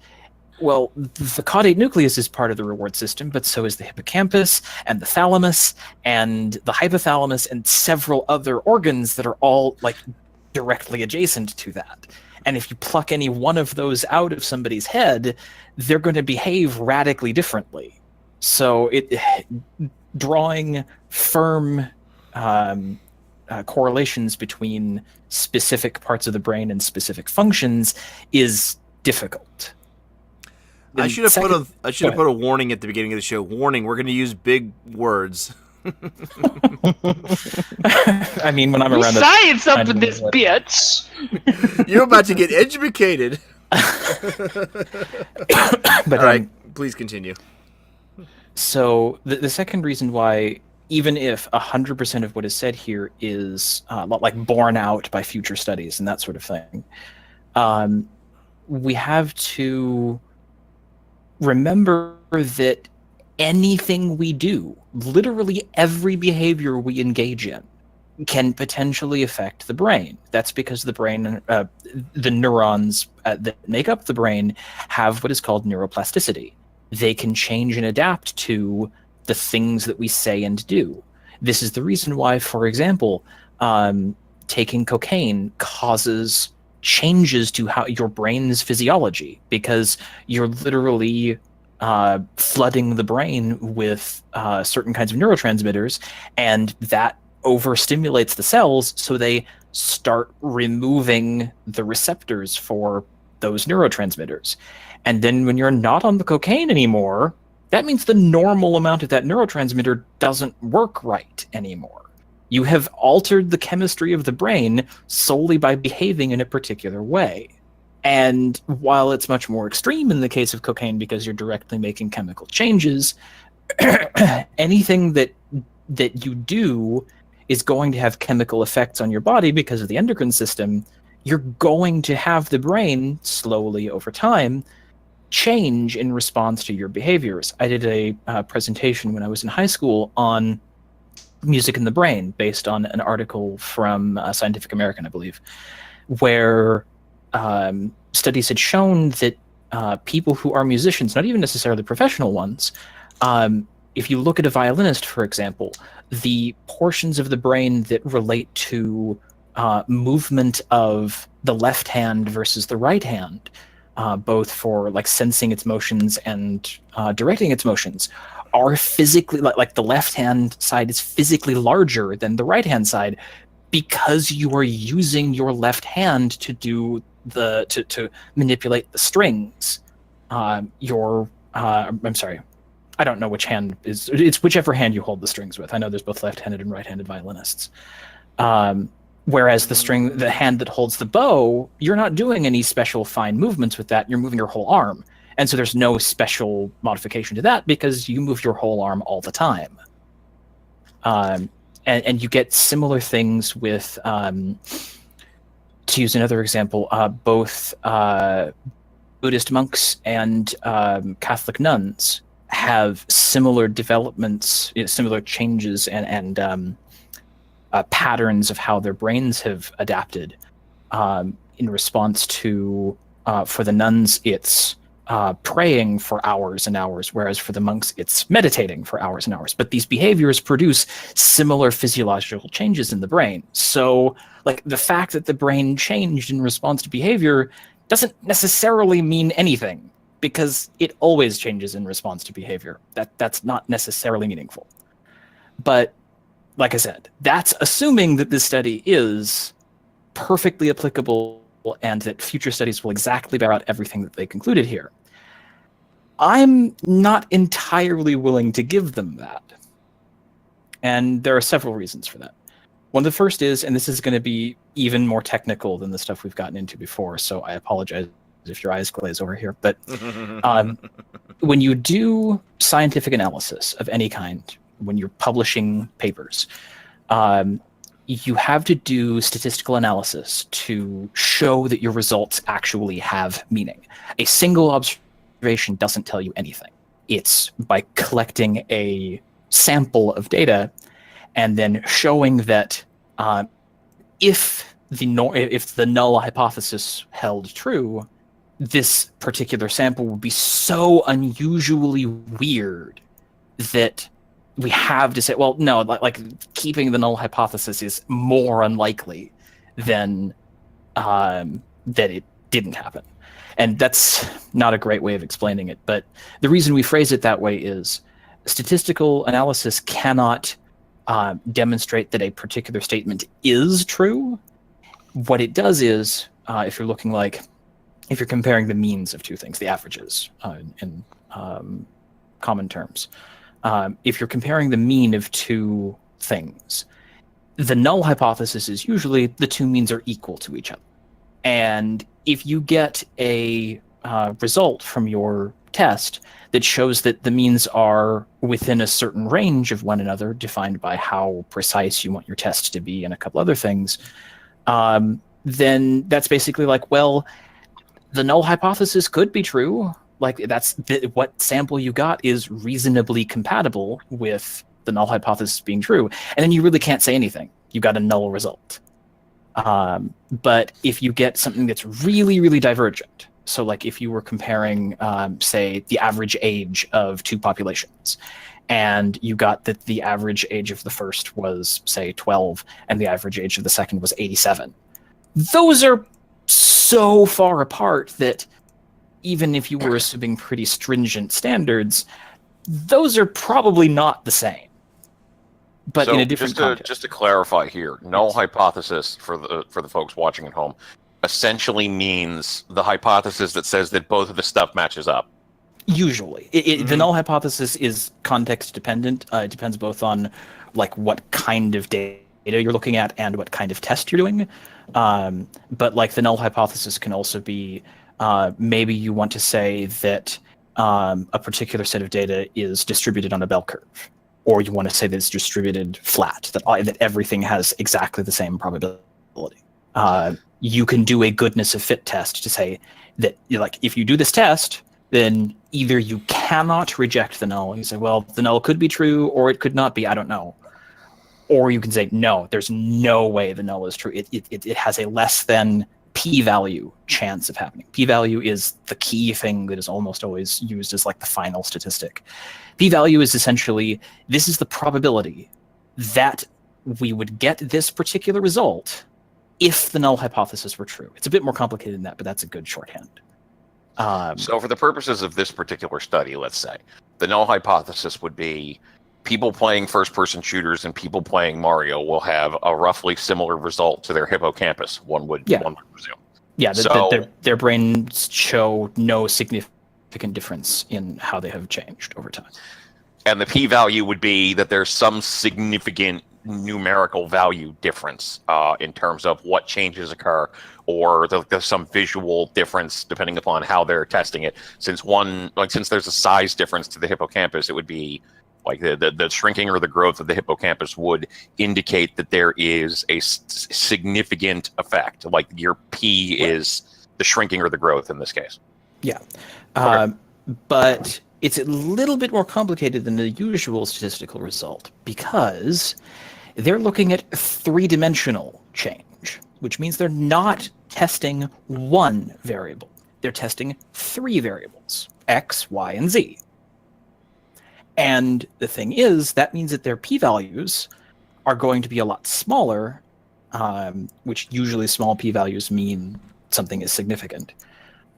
well, the caudate nucleus is part of the reward system, but so is the hippocampus and the thalamus and the hypothalamus and several other organs that are all like directly adjacent to that. And if you pluck any one of those out of somebody's head, they're going to behave radically differently. So drawing firm correlations between specific parts of the brain and specific functions is difficult. I should have put a warning at the beginning of the show. Warning: we're going to use big words. I mean, when I'm We around science up I in know this what- bitch. You're about to get educated. but All right, please continue. So the second reason why, even if 100% of what is said here is like borne out by future studies and that sort of thing, we have to remember that anything we do, literally every behavior we engage in, can potentially affect the brain. That's because the brain, the neurons that make up the brain, have what is called neuroplasticity. They can change and adapt to the things that we say and do. This is the reason why, for example, taking cocaine causes changes to how your brain's physiology, because you're literally flooding the brain with certain kinds of neurotransmitters, and that overstimulates the cells, so they start removing the receptors for those neurotransmitters. And then when you're not on the cocaine anymore, that means the normal amount of that neurotransmitter doesn't work right anymore. You have altered the chemistry of the brain solely by behaving in a particular way. And while it's much more extreme in the case of cocaine because you're directly making chemical changes, anything that you do is going to have chemical effects on your body because of the endocrine system. You're going to have the brain slowly over time change in response to your behaviors. I did a presentation when I was in high school on music in the brain based on an article from Scientific American, I believe, where studies had shown that people who are musicians, not even necessarily professional ones, if you look at a violinist, for example, the portions of the brain that relate to movement of the left hand versus the right hand, both for like sensing its motions and directing its motions, are physically like the left hand side is physically larger than the right hand side because you are using your left hand to do to manipulate the strings. I'm sorry, I don't know which hand is. It's whichever hand you hold the strings with. I know there's both left-handed and right-handed violinists. Whereas the hand that holds the bow, you're not doing any special fine movements with that. You're moving your whole arm. And so there's no special modification to that because you move your whole arm all the time. And you get similar things with, to use another example, both Buddhist monks and Catholic nuns have similar developments, similar changes and patterns of how their brains have adapted in response to, for the nuns, it's praying for hours and hours, whereas for the monks, it's meditating for hours and hours. But these behaviors produce similar physiological changes in the brain. So, like, the fact that the brain changed in response to behavior doesn't necessarily mean anything, because it always changes in response to behavior. That's not necessarily meaningful. But, like I said, that's assuming that this study is perfectly applicable and that future studies will exactly bear out everything that they concluded here. I'm not entirely willing to give them that. And there are several reasons for that. One of the first is, and this is going to be even more technical than the stuff we've gotten into before, so I apologize if your eyes glaze over here, but when you do scientific analysis of any kind, when you're publishing papers, you have to do statistical analysis to show that your results actually have meaning. A single observation doesn't tell you anything. It's by collecting a sample of data and then showing that if the null hypothesis held true, this particular sample would be so unusually weird that we have to say, well, no, like keeping the null hypothesis is more unlikely than that it didn't happen. And that's not a great way of explaining it. But the reason we phrase it that way is statistical analysis cannot demonstrate that a particular statement is true. What it does is, if you're comparing the means of two things, the averages in common terms, if you're comparing the mean of two things, the null hypothesis is usually the two means are equal to each other. And if you get a result from your test that shows that the means are within a certain range of one another, defined by how precise you want your test to be and a couple other things, then that's basically like, well, the null hypothesis could be true. Like, that's what sample you got is reasonably compatible with the null hypothesis being true. And then you really can't say anything. You got a null result. But if you get something that's really, really divergent, so like if you were comparing, say, the average age of two populations, and you got that the average age of the first was, say, 12, and the average age of the second was 87, those are so far apart that even if you were assuming pretty stringent standards, those are probably not the same, but in a different context. Just to clarify here, null hypothesis for the folks watching at home essentially means the hypothesis that says that both of the stuff matches up. Usually, the null hypothesis is context dependent. It depends both on like what kind of data you're looking at and what kind of test you're doing. But like the null hypothesis can also be maybe you want to say that a particular set of data is distributed on a bell curve, or you want to say that it's distributed flat, that everything has exactly the same probability. You can do a goodness of fit test to say that, like, if you do this test, then either you cannot reject the null. You say, well, the null could be true, or it could not be. I don't know. Or you can say, no, there's no way the null is true. It has a less than p-value chance of happening. P-value is the key thing that is almost always used as like the final statistic. P-value is essentially, this is the probability that we would get this particular result if the null hypothesis were true. It's a bit more complicated than that, but that's a good shorthand. So for the purposes of this particular study, let's say, the null hypothesis would be people playing first-person shooters and people playing Mario will have a roughly similar result to their hippocampus, one would presume. Yeah, their brains show no significant difference in how they have changed over time. And the p-value would be that there's some significant numerical value difference in terms of what changes occur, or there's some visual difference depending upon how they're testing it. Since there's a size difference to the hippocampus, it would be like the shrinking or the growth of the hippocampus would indicate that there is a significant effect. Like your p is the shrinking or the growth in this case. Yeah. Okay. But it's a little bit more complicated than the usual statistical result because they're looking at three-dimensional change, which means they're not testing one variable. They're testing three variables, x, y, and z. And the thing is, that means that their p-values are going to be a lot smaller, which usually small p-values mean something is significant.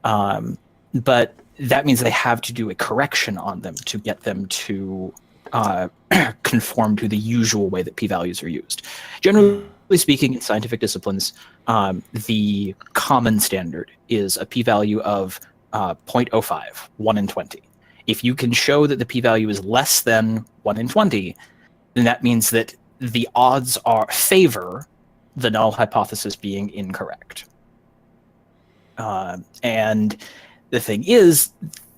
But that means they have to do a correction on them to get them to conform to the usual way that p-values are used. Generally speaking, in scientific disciplines, the common standard is a p-value of 0.05, 1 in 20. If you can show that the p-value is less than 1 in 20, then that means that the odds favor the null hypothesis being incorrect. And the thing is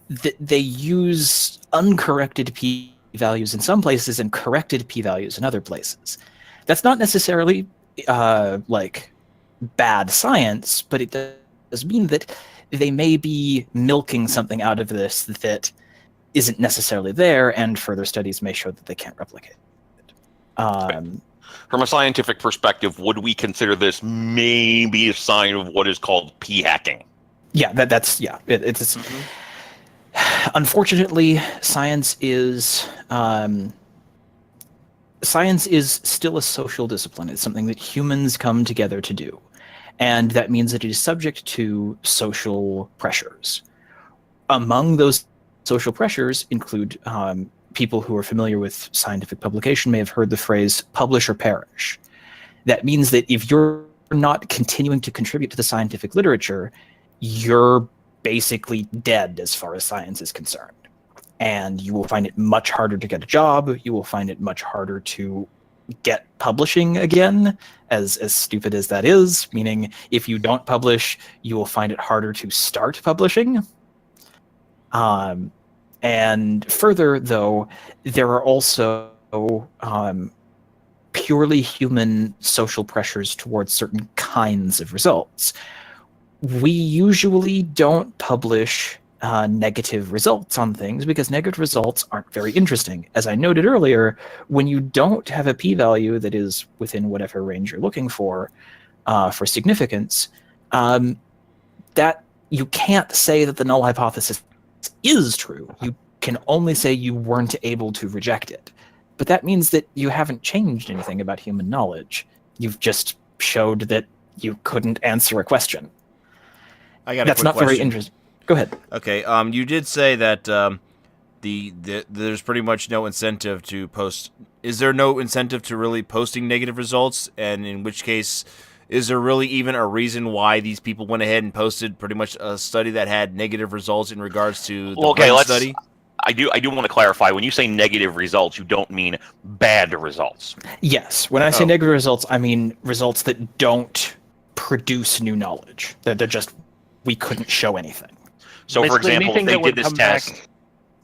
that they use uncorrected p-values in some places and corrected p-values in other places. That's not necessarily like bad science, but it does mean that they may be milking something out of this that isn't necessarily there, and further studies may show that they can't replicate it. From a scientific perspective, would we consider this maybe a sign of what is called p-hacking? Yeah, it's unfortunately, science is still a social discipline. It's something that humans come together to do, and that means that it is subject to social pressures. Among those social pressures include people who are familiar with scientific publication may have heard the phrase publish or perish. That means that if you're not continuing to contribute to the scientific literature, you're basically dead as far as science is concerned. And you will find it much harder to get a job. You will find it much harder to get publishing again, as stupid as that is, meaning if you don't publish, you will find it harder to start publishing. And further, though, there are also purely human social pressures towards certain kinds of results. We usually don't publish negative results on things because negative results aren't very interesting. As I noted earlier, when you don't have a p-value that is within whatever range you're looking for significance, that you can't say that the null hypothesis is true. You can only say you weren't able to reject it. But that means that you haven't changed anything about human knowledge. You've just showed that you couldn't answer a question. I got That's a quick not question. very interesting. Go ahead. Okay. You did say that there's pretty much no incentive to post. Is there no incentive to really posting negative results? And in which case, is there really even a reason why these people went ahead and posted pretty much a study that had negative results in regards to the Well, okay, brain study? I do want to clarify. When you say negative results, you don't mean bad results. Yes, when I say Oh. negative results, I mean results that don't produce new knowledge. That they're just, we couldn't show anything. So, for Basically, example, anything if they that did would this come test, back-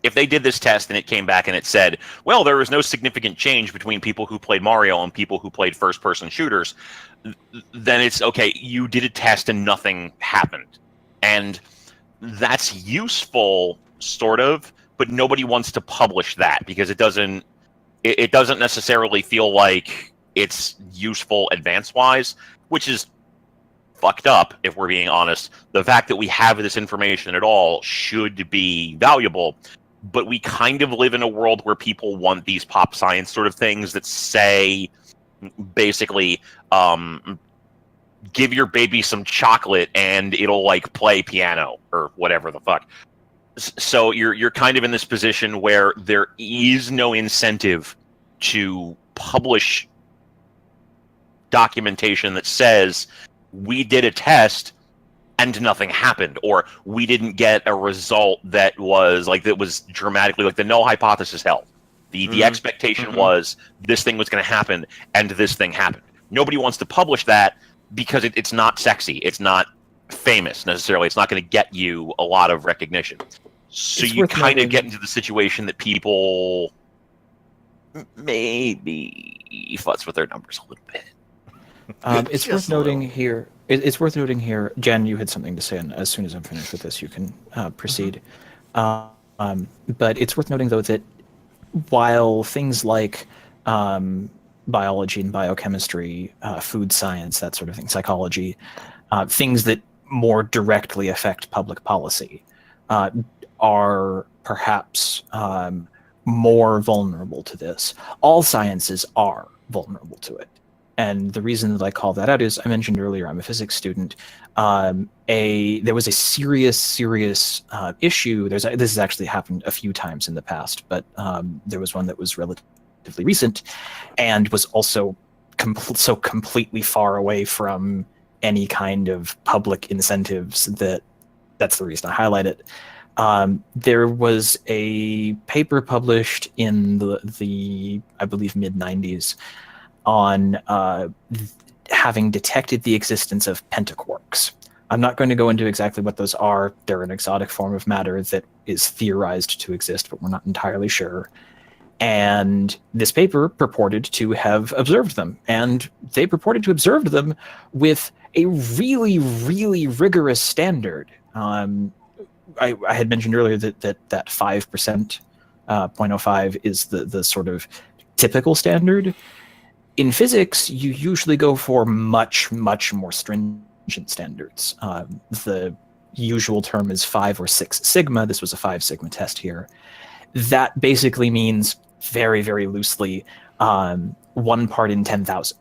if they did this test and it came back and it said, well, there was no significant change between people who played Mario and people who played first-person shooters, then it's okay. You did a test and nothing happened, and that's useful, sort of. But nobody wants to publish that because it doesn't necessarily feel like it's useful advance-wise, which is fucked up, if we're being honest. The fact that we have this information at all should be valuable, but we kind of live in a world where people want these pop science sort of things that say, basically, give your baby some chocolate and it'll, like, play piano or whatever the fuck. So you're kind of in this position where there is no incentive to publish documentation that says we did a test and nothing happened, or we didn't get a result that was dramatically, like, the null hypothesis held. The expectation was this thing was going to happen and this thing happened. Nobody wants to publish that because it's not sexy. It's not famous necessarily. It's not going to get you a lot of recognition. So It's you worth kind of noting- get into the situation that people maybe futz with their numbers a little bit. It's Just worth a noting little. here. It's worth noting here. Jen, you had something to say, and as soon as I'm finished with this, you can proceed. But it's worth noting, though, that while things like biology and biochemistry, food science, that sort of thing, psychology, things that more directly affect public policy, are perhaps more vulnerable to this. All sciences are vulnerable to it. And the reason that I call that out is, I mentioned earlier, I'm a physics student. There was a serious issue. This has actually happened a few times in the past, but there was one that was relatively recent and was also so completely far away from any kind of public incentives that's the reason I highlight it. There was a paper published in the I believe mid-90s on having detected the existence of pentaquarks. I'm not going to go into exactly what those are. They're an exotic form of matter that is theorized to exist, but we're not entirely sure. And this paper purported to have observed them, and they purported to observe them with a really, really rigorous standard. I had mentioned earlier that 5%, 0.05 is the sort of typical standard. In physics, you usually go for much, much more stringent standards. The usual term is 5 or 6 sigma. This was a 5 sigma test here. That basically means, very, very loosely, 1 part in 10,000.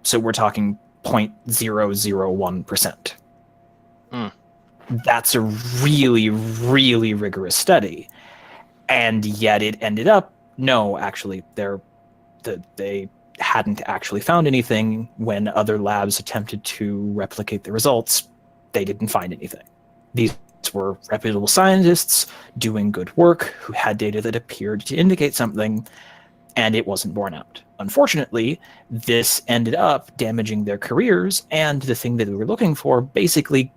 So we're talking 0.001%. That's a really, really rigorous study. And yet it ended up, no, actually, they hadn't actually found anything. When other labs attempted to replicate the results, they didn't find anything. These were reputable scientists doing good work who had data that appeared to indicate something, and it wasn't borne out. Unfortunately, this ended up damaging their careers, and the thing that we were looking for basically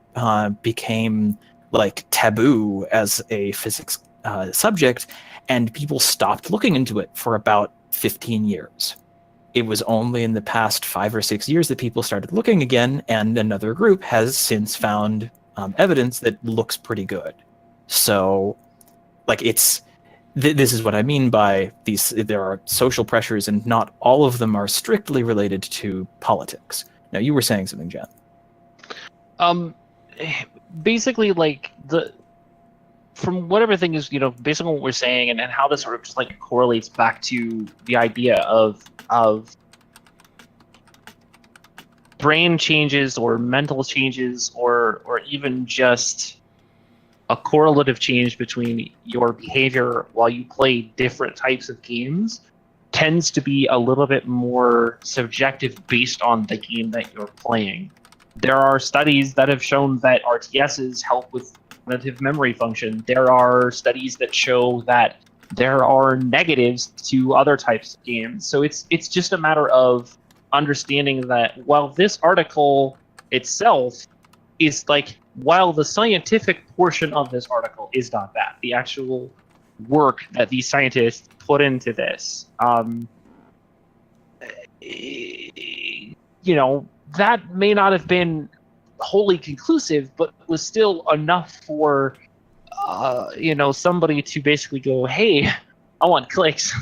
became like taboo as a physics subject, and people stopped looking into it for about 15 years. It was only in the past 5 or 6 years that people started looking again, and another group has since found evidence that looks pretty good. So, like, this is what I mean by these. There are social pressures, and not all of them are strictly related to politics. Now, you were saying something, Jen. Basically, like, from what everything is, based on what we're saying and how this sort of just like correlates back to the idea of brain changes or mental changes or even just a correlative change between your behavior while you play different types of games tends to be a little bit more subjective based on the game that you're playing. There are studies that have shown that RTSs help with cognitive memory function. There are studies that show that there are negatives to other types of games. So it's just a matter of understanding that while this article itself is like, while the scientific portion of this article is not bad, the actual work that these scientists put into this, that may not have been wholly conclusive, but was still enough for somebody to basically go, hey, I want clicks,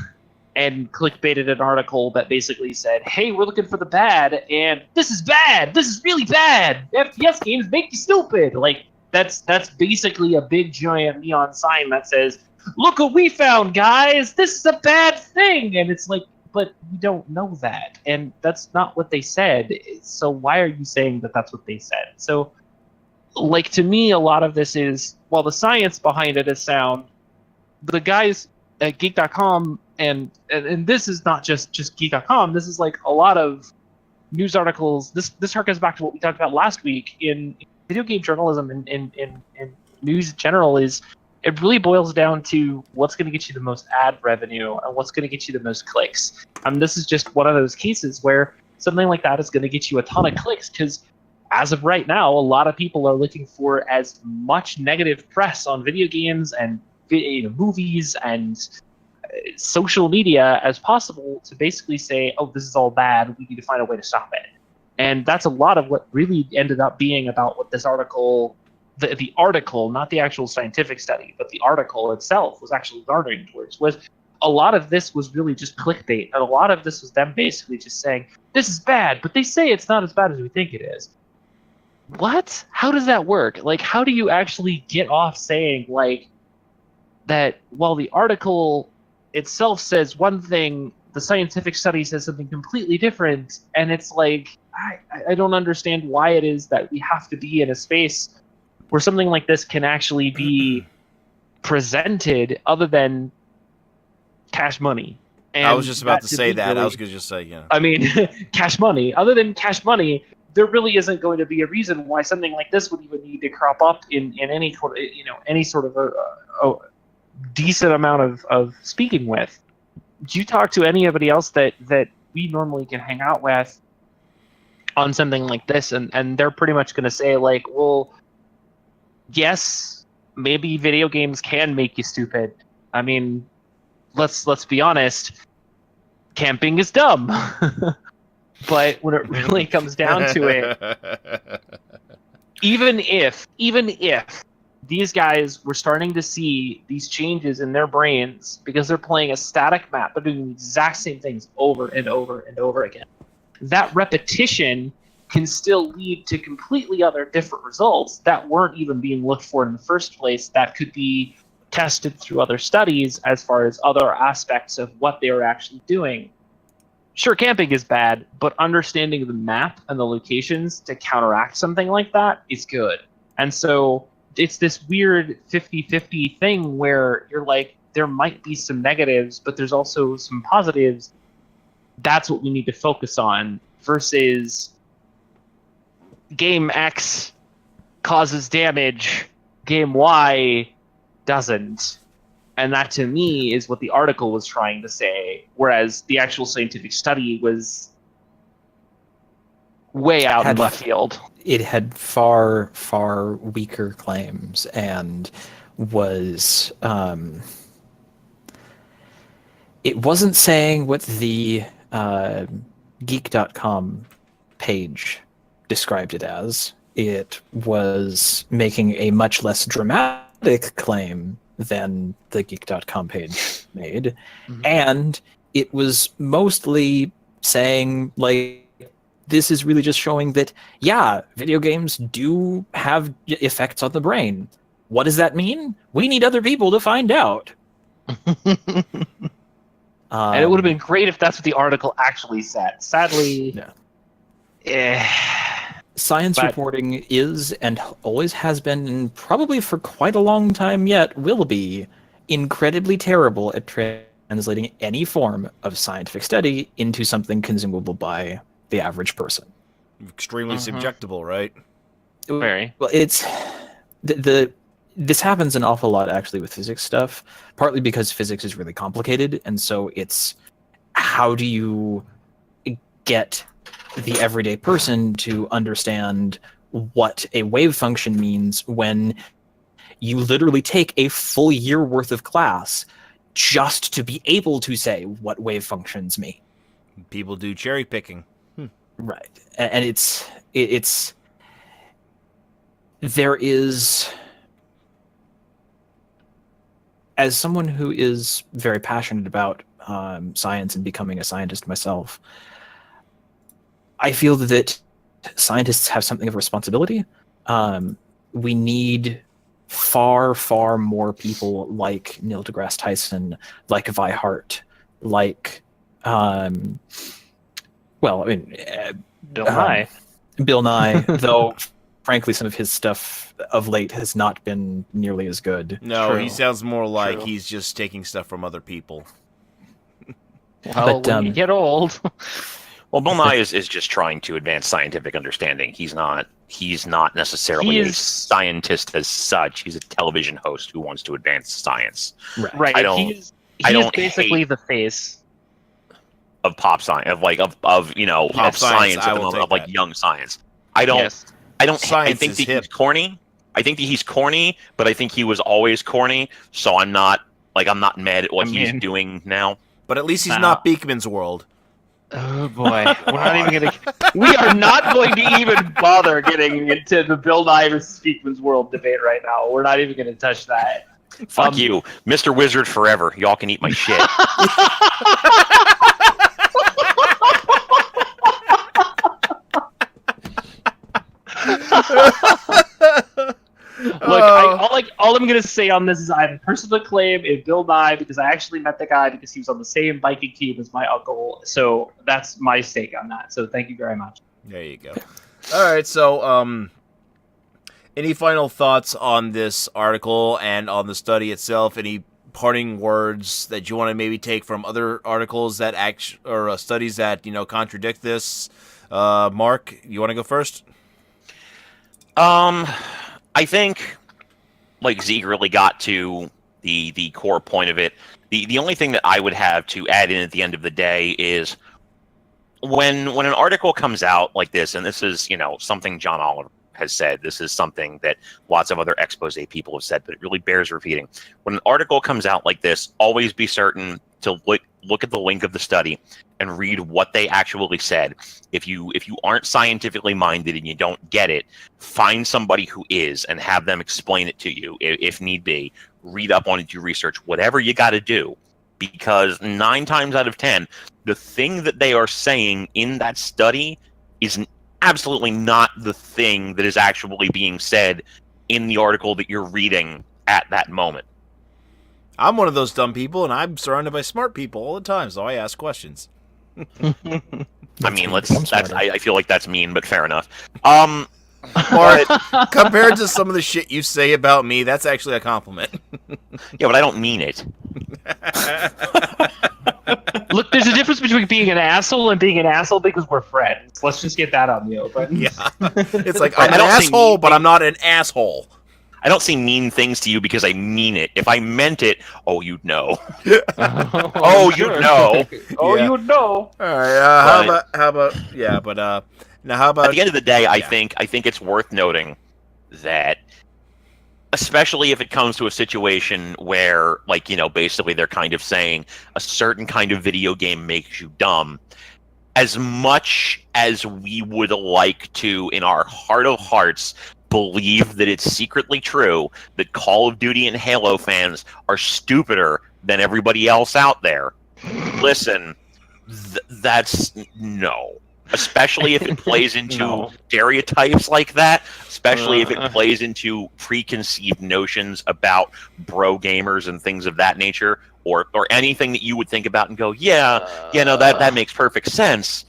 and clickbaited an article that basically said, hey, we're looking for the bad, and this is bad, this is really bad, FPS games make you stupid. Like, that's basically a big giant neon sign that says, look what we found, guys, this is a bad thing. And it's like, but we don't know that, and that's not what they said, so why are you saying that that's what they said? So, like, to me, a lot of this is, while the science behind it is sound, the guys at Geek.com, and this is not just Geek.com, this is like a lot of news articles. This harkens back to what we talked about last week in video game journalism and in news in general. Is it really boils down to what's going to get you the most ad revenue and what's going to get you the most clicks. This is just one of those cases where something like that is going to get you a ton of clicks, because as of right now, a lot of people are looking for as much negative press on video games and movies and social media as possible to basically say, oh, this is all bad, we need to find a way to stop it. And that's a lot of what really ended up being about what this article, the article, not the actual scientific study, but the article itself was actually garnering towards, was a lot of this was really just clickbait, and a lot of this was them basically just saying, this is bad, but they say it's not as bad as we think it is. What? How does that work? Like, how do you actually get off saying, like, that while the article itself says one thing, the scientific study says something completely different? And it's like, I don't understand why it is that we have to be in a space where something like this can actually be presented other than cash money. And I was just about to say that. Really, I was going to just say, yeah. I mean, cash money. Other than cash money, there really isn't going to be a reason why something like this would even need to crop up in any sort of a decent amount of speaking with. Do you talk to anybody else that we normally can hang out with on something like this, and they're pretty much going to say, like, well, yes, maybe video games can make you stupid. I mean, let's be honest, camping is dumb. But when it really comes down to it, even if these guys were starting to see these changes in their brains because they're playing a static map, but doing the exact same things over and over and over again, that repetition can still lead to completely other different results that weren't even being looked for in the first place, that could be tested through other studies as far as other aspects of what they were actually doing. Sure, camping is bad, but understanding the map and the locations to counteract something like that is good. And so it's this weird 50-50 thing where you're like, there might be some negatives, but there's also some positives. That's what we need to focus on, versus game X causes damage, game Y doesn't. And that, to me, is what the article was trying to say, whereas the actual scientific study was way out in left field. It had far, far weaker claims and was... it wasn't saying what the Geek.com page described it as. It was making a much less dramatic claim than the Geek.com page made. Mm-hmm. And it was mostly saying, like, this is really just showing that, yeah, video games do have effects on the brain. What does that mean? We need other people to find out. And it would have been great if that's what the article actually said. Sadly, Science But- reporting is and always has been, and probably for quite a long time yet will be, incredibly terrible at translating any form of scientific study into something consumable by the average person. Extremely subjectable, right? Very. Well, it's this happens an awful lot actually with physics stuff, partly because physics is really complicated, and so it's how do you get the everyday person to understand what a wave function means when you literally take a full year worth of class just to be able to say what wave functions mean. People do cherry picking. Right. And it's there is, as someone who is very passionate about science and becoming a scientist myself, I feel that scientists have something of a responsibility. We need far, far more people like Neil deGrasse Tyson, like Vi Hart, like, Bill Nye. Bill Nye, though frankly some of his stuff of late has not been nearly as good. No, True. he sounds more like True. he's just taking stuff from other people. Well, But, when you get old. Well, Bill Nye is just trying to advance scientific understanding. He's not necessarily He a is- scientist as such. He's a television host who wants to advance science Right. I don't- He is basically hate- the face. of pop science, of Pop of science, science I at the will moment, take of like that. young science. I don't Yes. I Science think is that hip. he's corny. I think that he's corny, but I think he was always corny, so I'm not mad at what I he's mean- doing now. But at least he's Now- not Beekman's World. Oh boy, we're not even gonna. We are not going to even bother getting into the Bill Nye versus Beekman's World debate right now. We're not even gonna touch that. Fuck you, Mr. Wizard forever. Y'all can eat my shit. Look, all I'm gonna say on this is I have a personal claim in Bill Nye because I actually met the guy because he was on the same biking team as my uncle. So that's my stake on that. So thank you very much. There you go. All right, so any final thoughts on this article and on the study itself? Any parting words that you want to maybe take from other articles that studies that contradict this? Mark, you want to go first? I think, like Zeke really got to the core point of it. The only thing that I would have to add in at the end of the day is when an article comes out like this, and this is something John Oliver has said. This is something that lots of other expose people have said, but it really bears repeating. When an article comes out like this, always be certain to look at the link of the study and read what they actually said. If you aren't scientifically minded and you don't get it, find somebody who is and have them explain it to you if need be. Read up on it, do research, whatever you got to do, because 9 times out of 10, the thing that they are saying in that study is absolutely not the thing that is actually being said in the article that you're reading at that moment. I'm one of those dumb people, and I'm surrounded by smart people all the time, so I ask questions. I mean, I feel like that's mean, but fair enough. Mark, compared to some of the shit you say about me, that's actually a compliment. Yeah, but I don't mean it. Look, there's a difference between being an asshole and being an asshole because we're friends. Let's just get that on the open. Yeah. It's like, I I'm an don't think asshole, me- but I'm not an asshole. I don't say mean things to you because I mean it. If I meant it, oh, you'd know. Oh, you'd know. Oh, Yeah. you would know. All right, how about now how about At the end of the day, I Yeah. think it's worth noting that, especially if it comes to a situation where, basically they're kind of saying a certain kind of video game makes you dumb. As much as we would like to, in our heart of hearts, believe that it's secretly true that Call of Duty and Halo fans are stupider than everybody else out there, listen, that's no. Especially if it plays into No. stereotypes like that, especially if it plays into preconceived notions about bro gamers and things of that nature, or anything that you would think about and go, that makes perfect sense.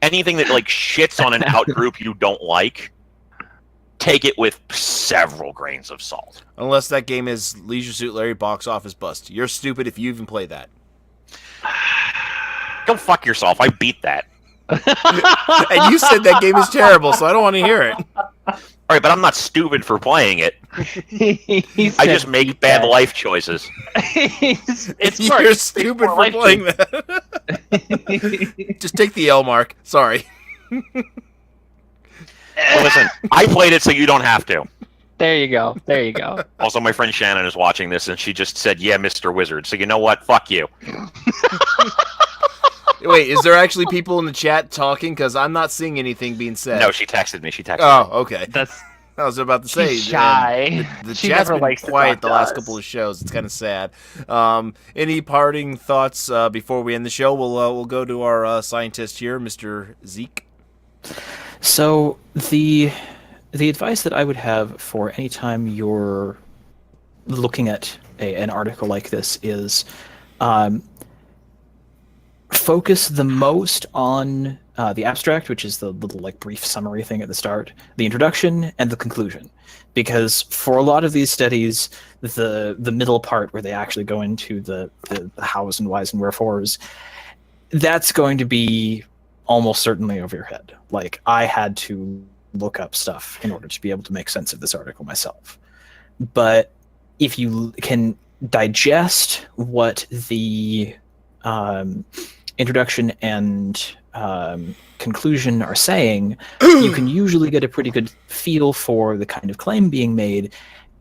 anything that like shits on an out group you don't like, take it with several grains of salt. Unless that game is Leisure Suit Larry box office bust. You're stupid if you even play that. Go fuck yourself. I beat that. And you said that game is terrible, so I don't want to hear it. All right, but I'm not stupid for playing it. I just make bad life choices. it's You're stupid for playing that. Just take the L, Mark. Sorry. Well, listen, I played it so you don't have to. There you go. There you go. Also, my friend Shannon is watching this, and she just said, "Yeah, Mr. Wizard." So you know what? Fuck you. Wait, is there actually people in the chat talking? Because I'm not seeing anything being said. No, she texted me. She texted me. Oh, okay. That's I was about to say. she's shy. The She chat's never been likes to quiet talk the to last us. couple of shows. It's kind of sad. Any parting thoughts before we end the show? We'll go to our scientist here, Mr. Zeke. So the advice that I would have for any time you're looking at an article like this is focus the most on the abstract, which is the little like brief summary thing at the start, the introduction, and the conclusion. Because for a lot of these studies, the middle part where they actually go into the hows and whys and wherefores, that's going to be almost certainly over your head. Like, I had to look up stuff in order to be able to make sense of this article myself. But if you can digest what the introduction and conclusion are saying, you can usually get a pretty good feel for the kind of claim being made,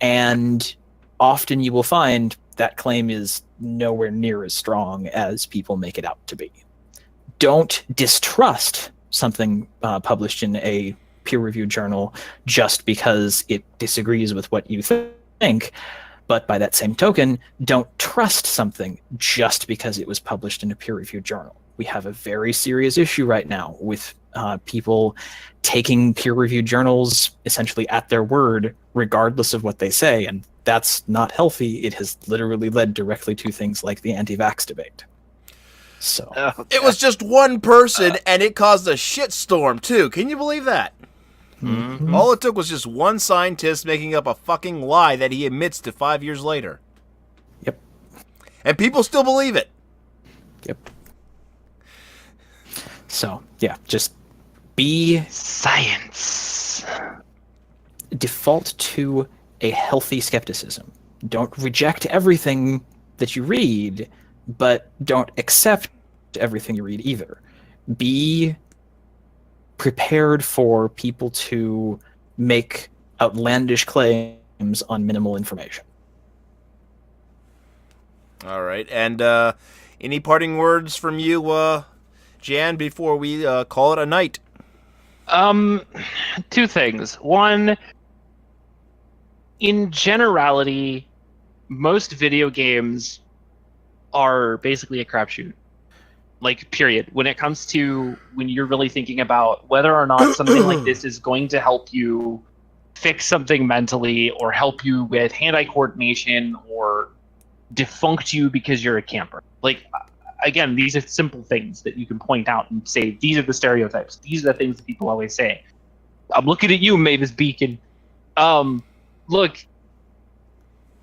and often you will find that claim is nowhere near as strong as people make it out to be. Don't distrust something published in a peer-reviewed journal just because it disagrees with what you think. But by that same token, don't trust something just because it was published in a peer-reviewed journal. We have a very serious issue right now with people taking peer-reviewed journals essentially at their word, regardless of what they say, and that's not healthy. It has literally led directly to things like the anti-vax debate. So It was just one person, and it caused a shitstorm, too. Can you believe that? mhm. All it took was just one scientist making up a fucking lie that he admits to 5 years later. Yep. And people still believe it. Yep. So, yeah, just be Science. default to a healthy skepticism. Don't reject everything that you read, but don't accept everything you read either. Be prepared for people to make outlandish claims on minimal information. All right. And any parting words from you, Jan, before we call it a night? Two things. One, in generality, most video games are basically a crapshoot. Like, period. When it comes to when you're really thinking about whether or not something like this is going to help you fix something mentally, or help you with hand-eye coordination, or defunct you because you're a camper. Like, again, these are simple things that you can point out and say, these are the stereotypes. These are the things that people always say. I'm looking at you, Mavis Beacon. Look,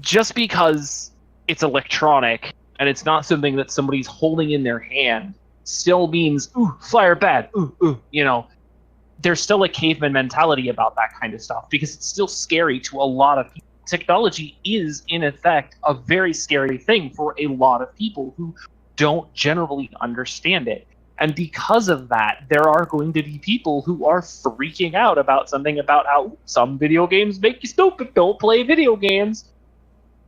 just because it's electronic and it's not something that somebody's holding in their hand still means, ooh, fire bad, ooh, you know. There's still a caveman mentality about that kind of stuff because it's still scary to a lot of people. Technology is, in effect, a very scary thing for a lot of people who don't generally understand it. And because of that, there are going to be people who are freaking out about something about how some video games make you stupid, don't play video games.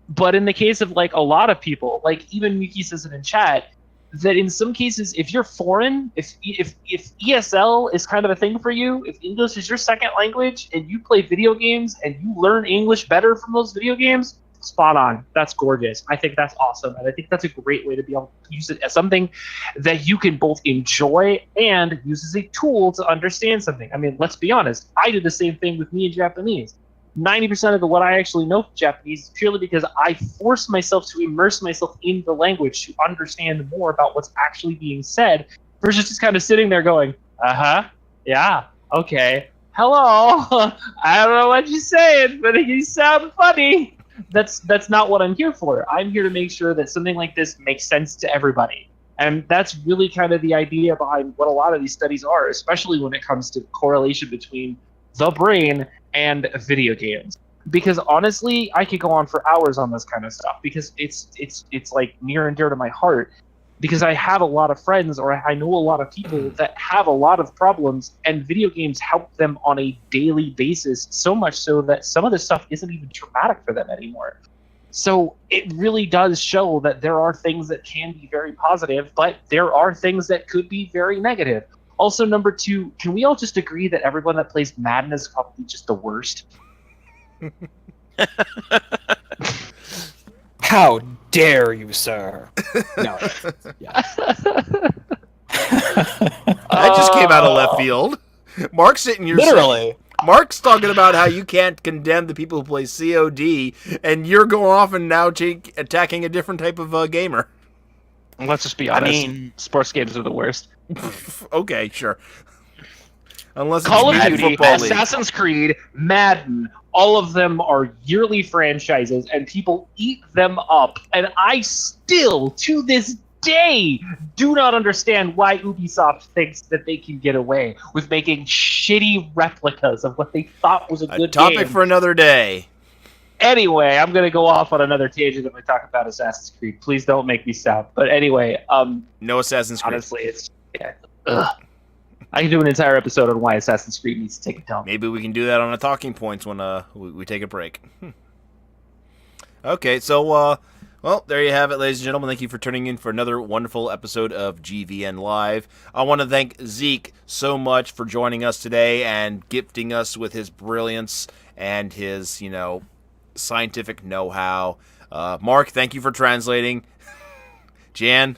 But in the case of, like, a lot of people, like even Miki says it in chat, that in some cases, if you're foreign, if ESL is kind of a thing for you, if English is your second language and you play video games and you learn English better from those video games, spot on. That's gorgeous. I think that's awesome. And I think that's a great way to be able to use it as something that you can both enjoy and use as a tool to understand something. I mean, let's be honest. I do the same thing with me in Japanese. 90% of what I actually know Japanese is purely because I force myself to immerse myself in the language to understand more about what's actually being said, versus just kind of sitting there going, Yeah. Okay. Hello. I don't know what you're saying, but you sound funny. That's not what I'm here for. I'm here to make sure that something like this makes sense to everybody. And that's really kind of the idea behind what a lot of these studies are, especially when it comes to correlation between the brain and video games. Because honestly, I could go on for hours on this kind of stuff because it's like near and dear to my heart. Because I have a lot of friends, or I know a lot of people that have a lot of problems, and video games help them on a daily basis, so much so that some of this stuff isn't even traumatic for them anymore. So it really does show that there are things that can be very positive, but there are things that could be very negative. Also, number two, can we all just agree that everyone that plays Madden is probably just the worst? How dare you, sir? No. Yeah. That just came out of left field. Mark's sitting here Literally. Mark's talking about how you can't condemn the people who play COD, and you're going off and now attacking a different type of gamer. Let's just be honest. Sports games are the worst. Okay, sure. Unless Call it's of Duty, Football League. Assassin's Creed, Madden, all of them are yearly franchises, and people eat them up. And I still, to this day, do not understand why Ubisoft thinks that they can get away with making shitty replicas of what they thought was a good topic game. for another day. Anyway, I'm going to go off on another tangent if I talk about Assassin's Creed. Please don't make me stop. But anyway, no Assassin's Creed. honestly, it's... Yeah, ugh. I can do an entire episode on why Assassin's Creed needs to take a dump. Maybe we can do that on a talking points when we take a break. Okay, so well, there you have it, ladies and gentlemen. Thank you for tuning in for another wonderful episode of GVN Live. I want to thank Zeke so much for joining us today and gifting us with his brilliance and his, scientific know-how. Mark, thank you for translating. Jan,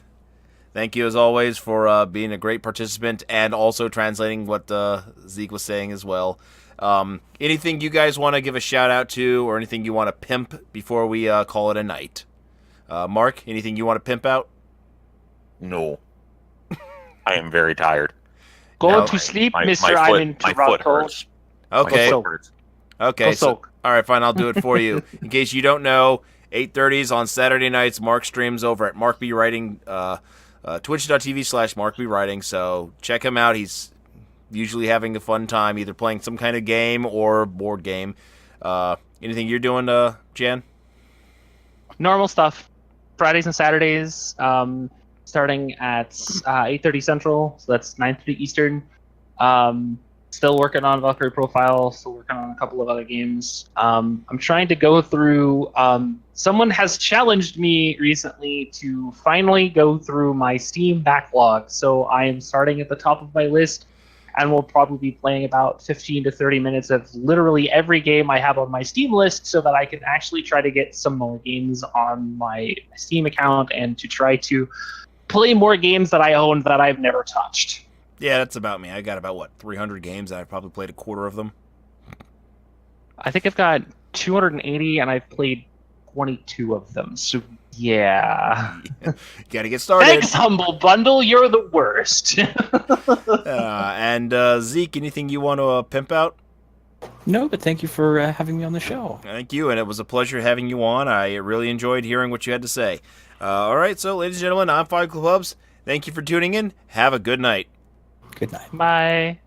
thank you as always for being a great participant and also translating what Zeke was saying as well. Anything you guys want to give a shout out to or anything you want to pimp before we call it a night? Mark, anything you want to pimp out? No. I am very tired. Go to sleep, Mr. I'm in my foot Toronto. hurts. Okay. My foot hurts. Okay. Go So, soak. all right, fine. I'll do it for you. In case you don't know, 8:30s on Saturday nights. Mark streams over at Mark B Writing, twitch.tv/MarkBWriting. So check him out. He's usually having a fun time, either playing some kind of game or board game. Anything you're doing, Jan? Normal stuff. Fridays and Saturdays, starting at 8:30 Central, so that's 9:30 Eastern. Still working on Valkyrie Profile, still working on a couple of other games. I'm trying to go through... someone has challenged me recently to finally go through my Steam backlog, so I am starting at the top of my list, and will probably be playing about 15 to 30 minutes of literally every game I have on my Steam list so that I can actually try to get some more games on my Steam account and to try to play more games that I own that I've never touched. Yeah, that's about me. I got about, 300 games, and I've probably played a quarter of them. I think I've got 280 and I've played 22 of them, so yeah. Gotta get started. Thanks, Humble Bundle, you're the worst. And Zeke, anything you want to pimp out? No, but thank you for having me on the show. Thank you, and it was a pleasure having you on. I really enjoyed hearing what you had to say. All right, so ladies and gentlemen, I'm Five Club Hubs. Thank you for tuning in. Have a good night. Good night. Bye.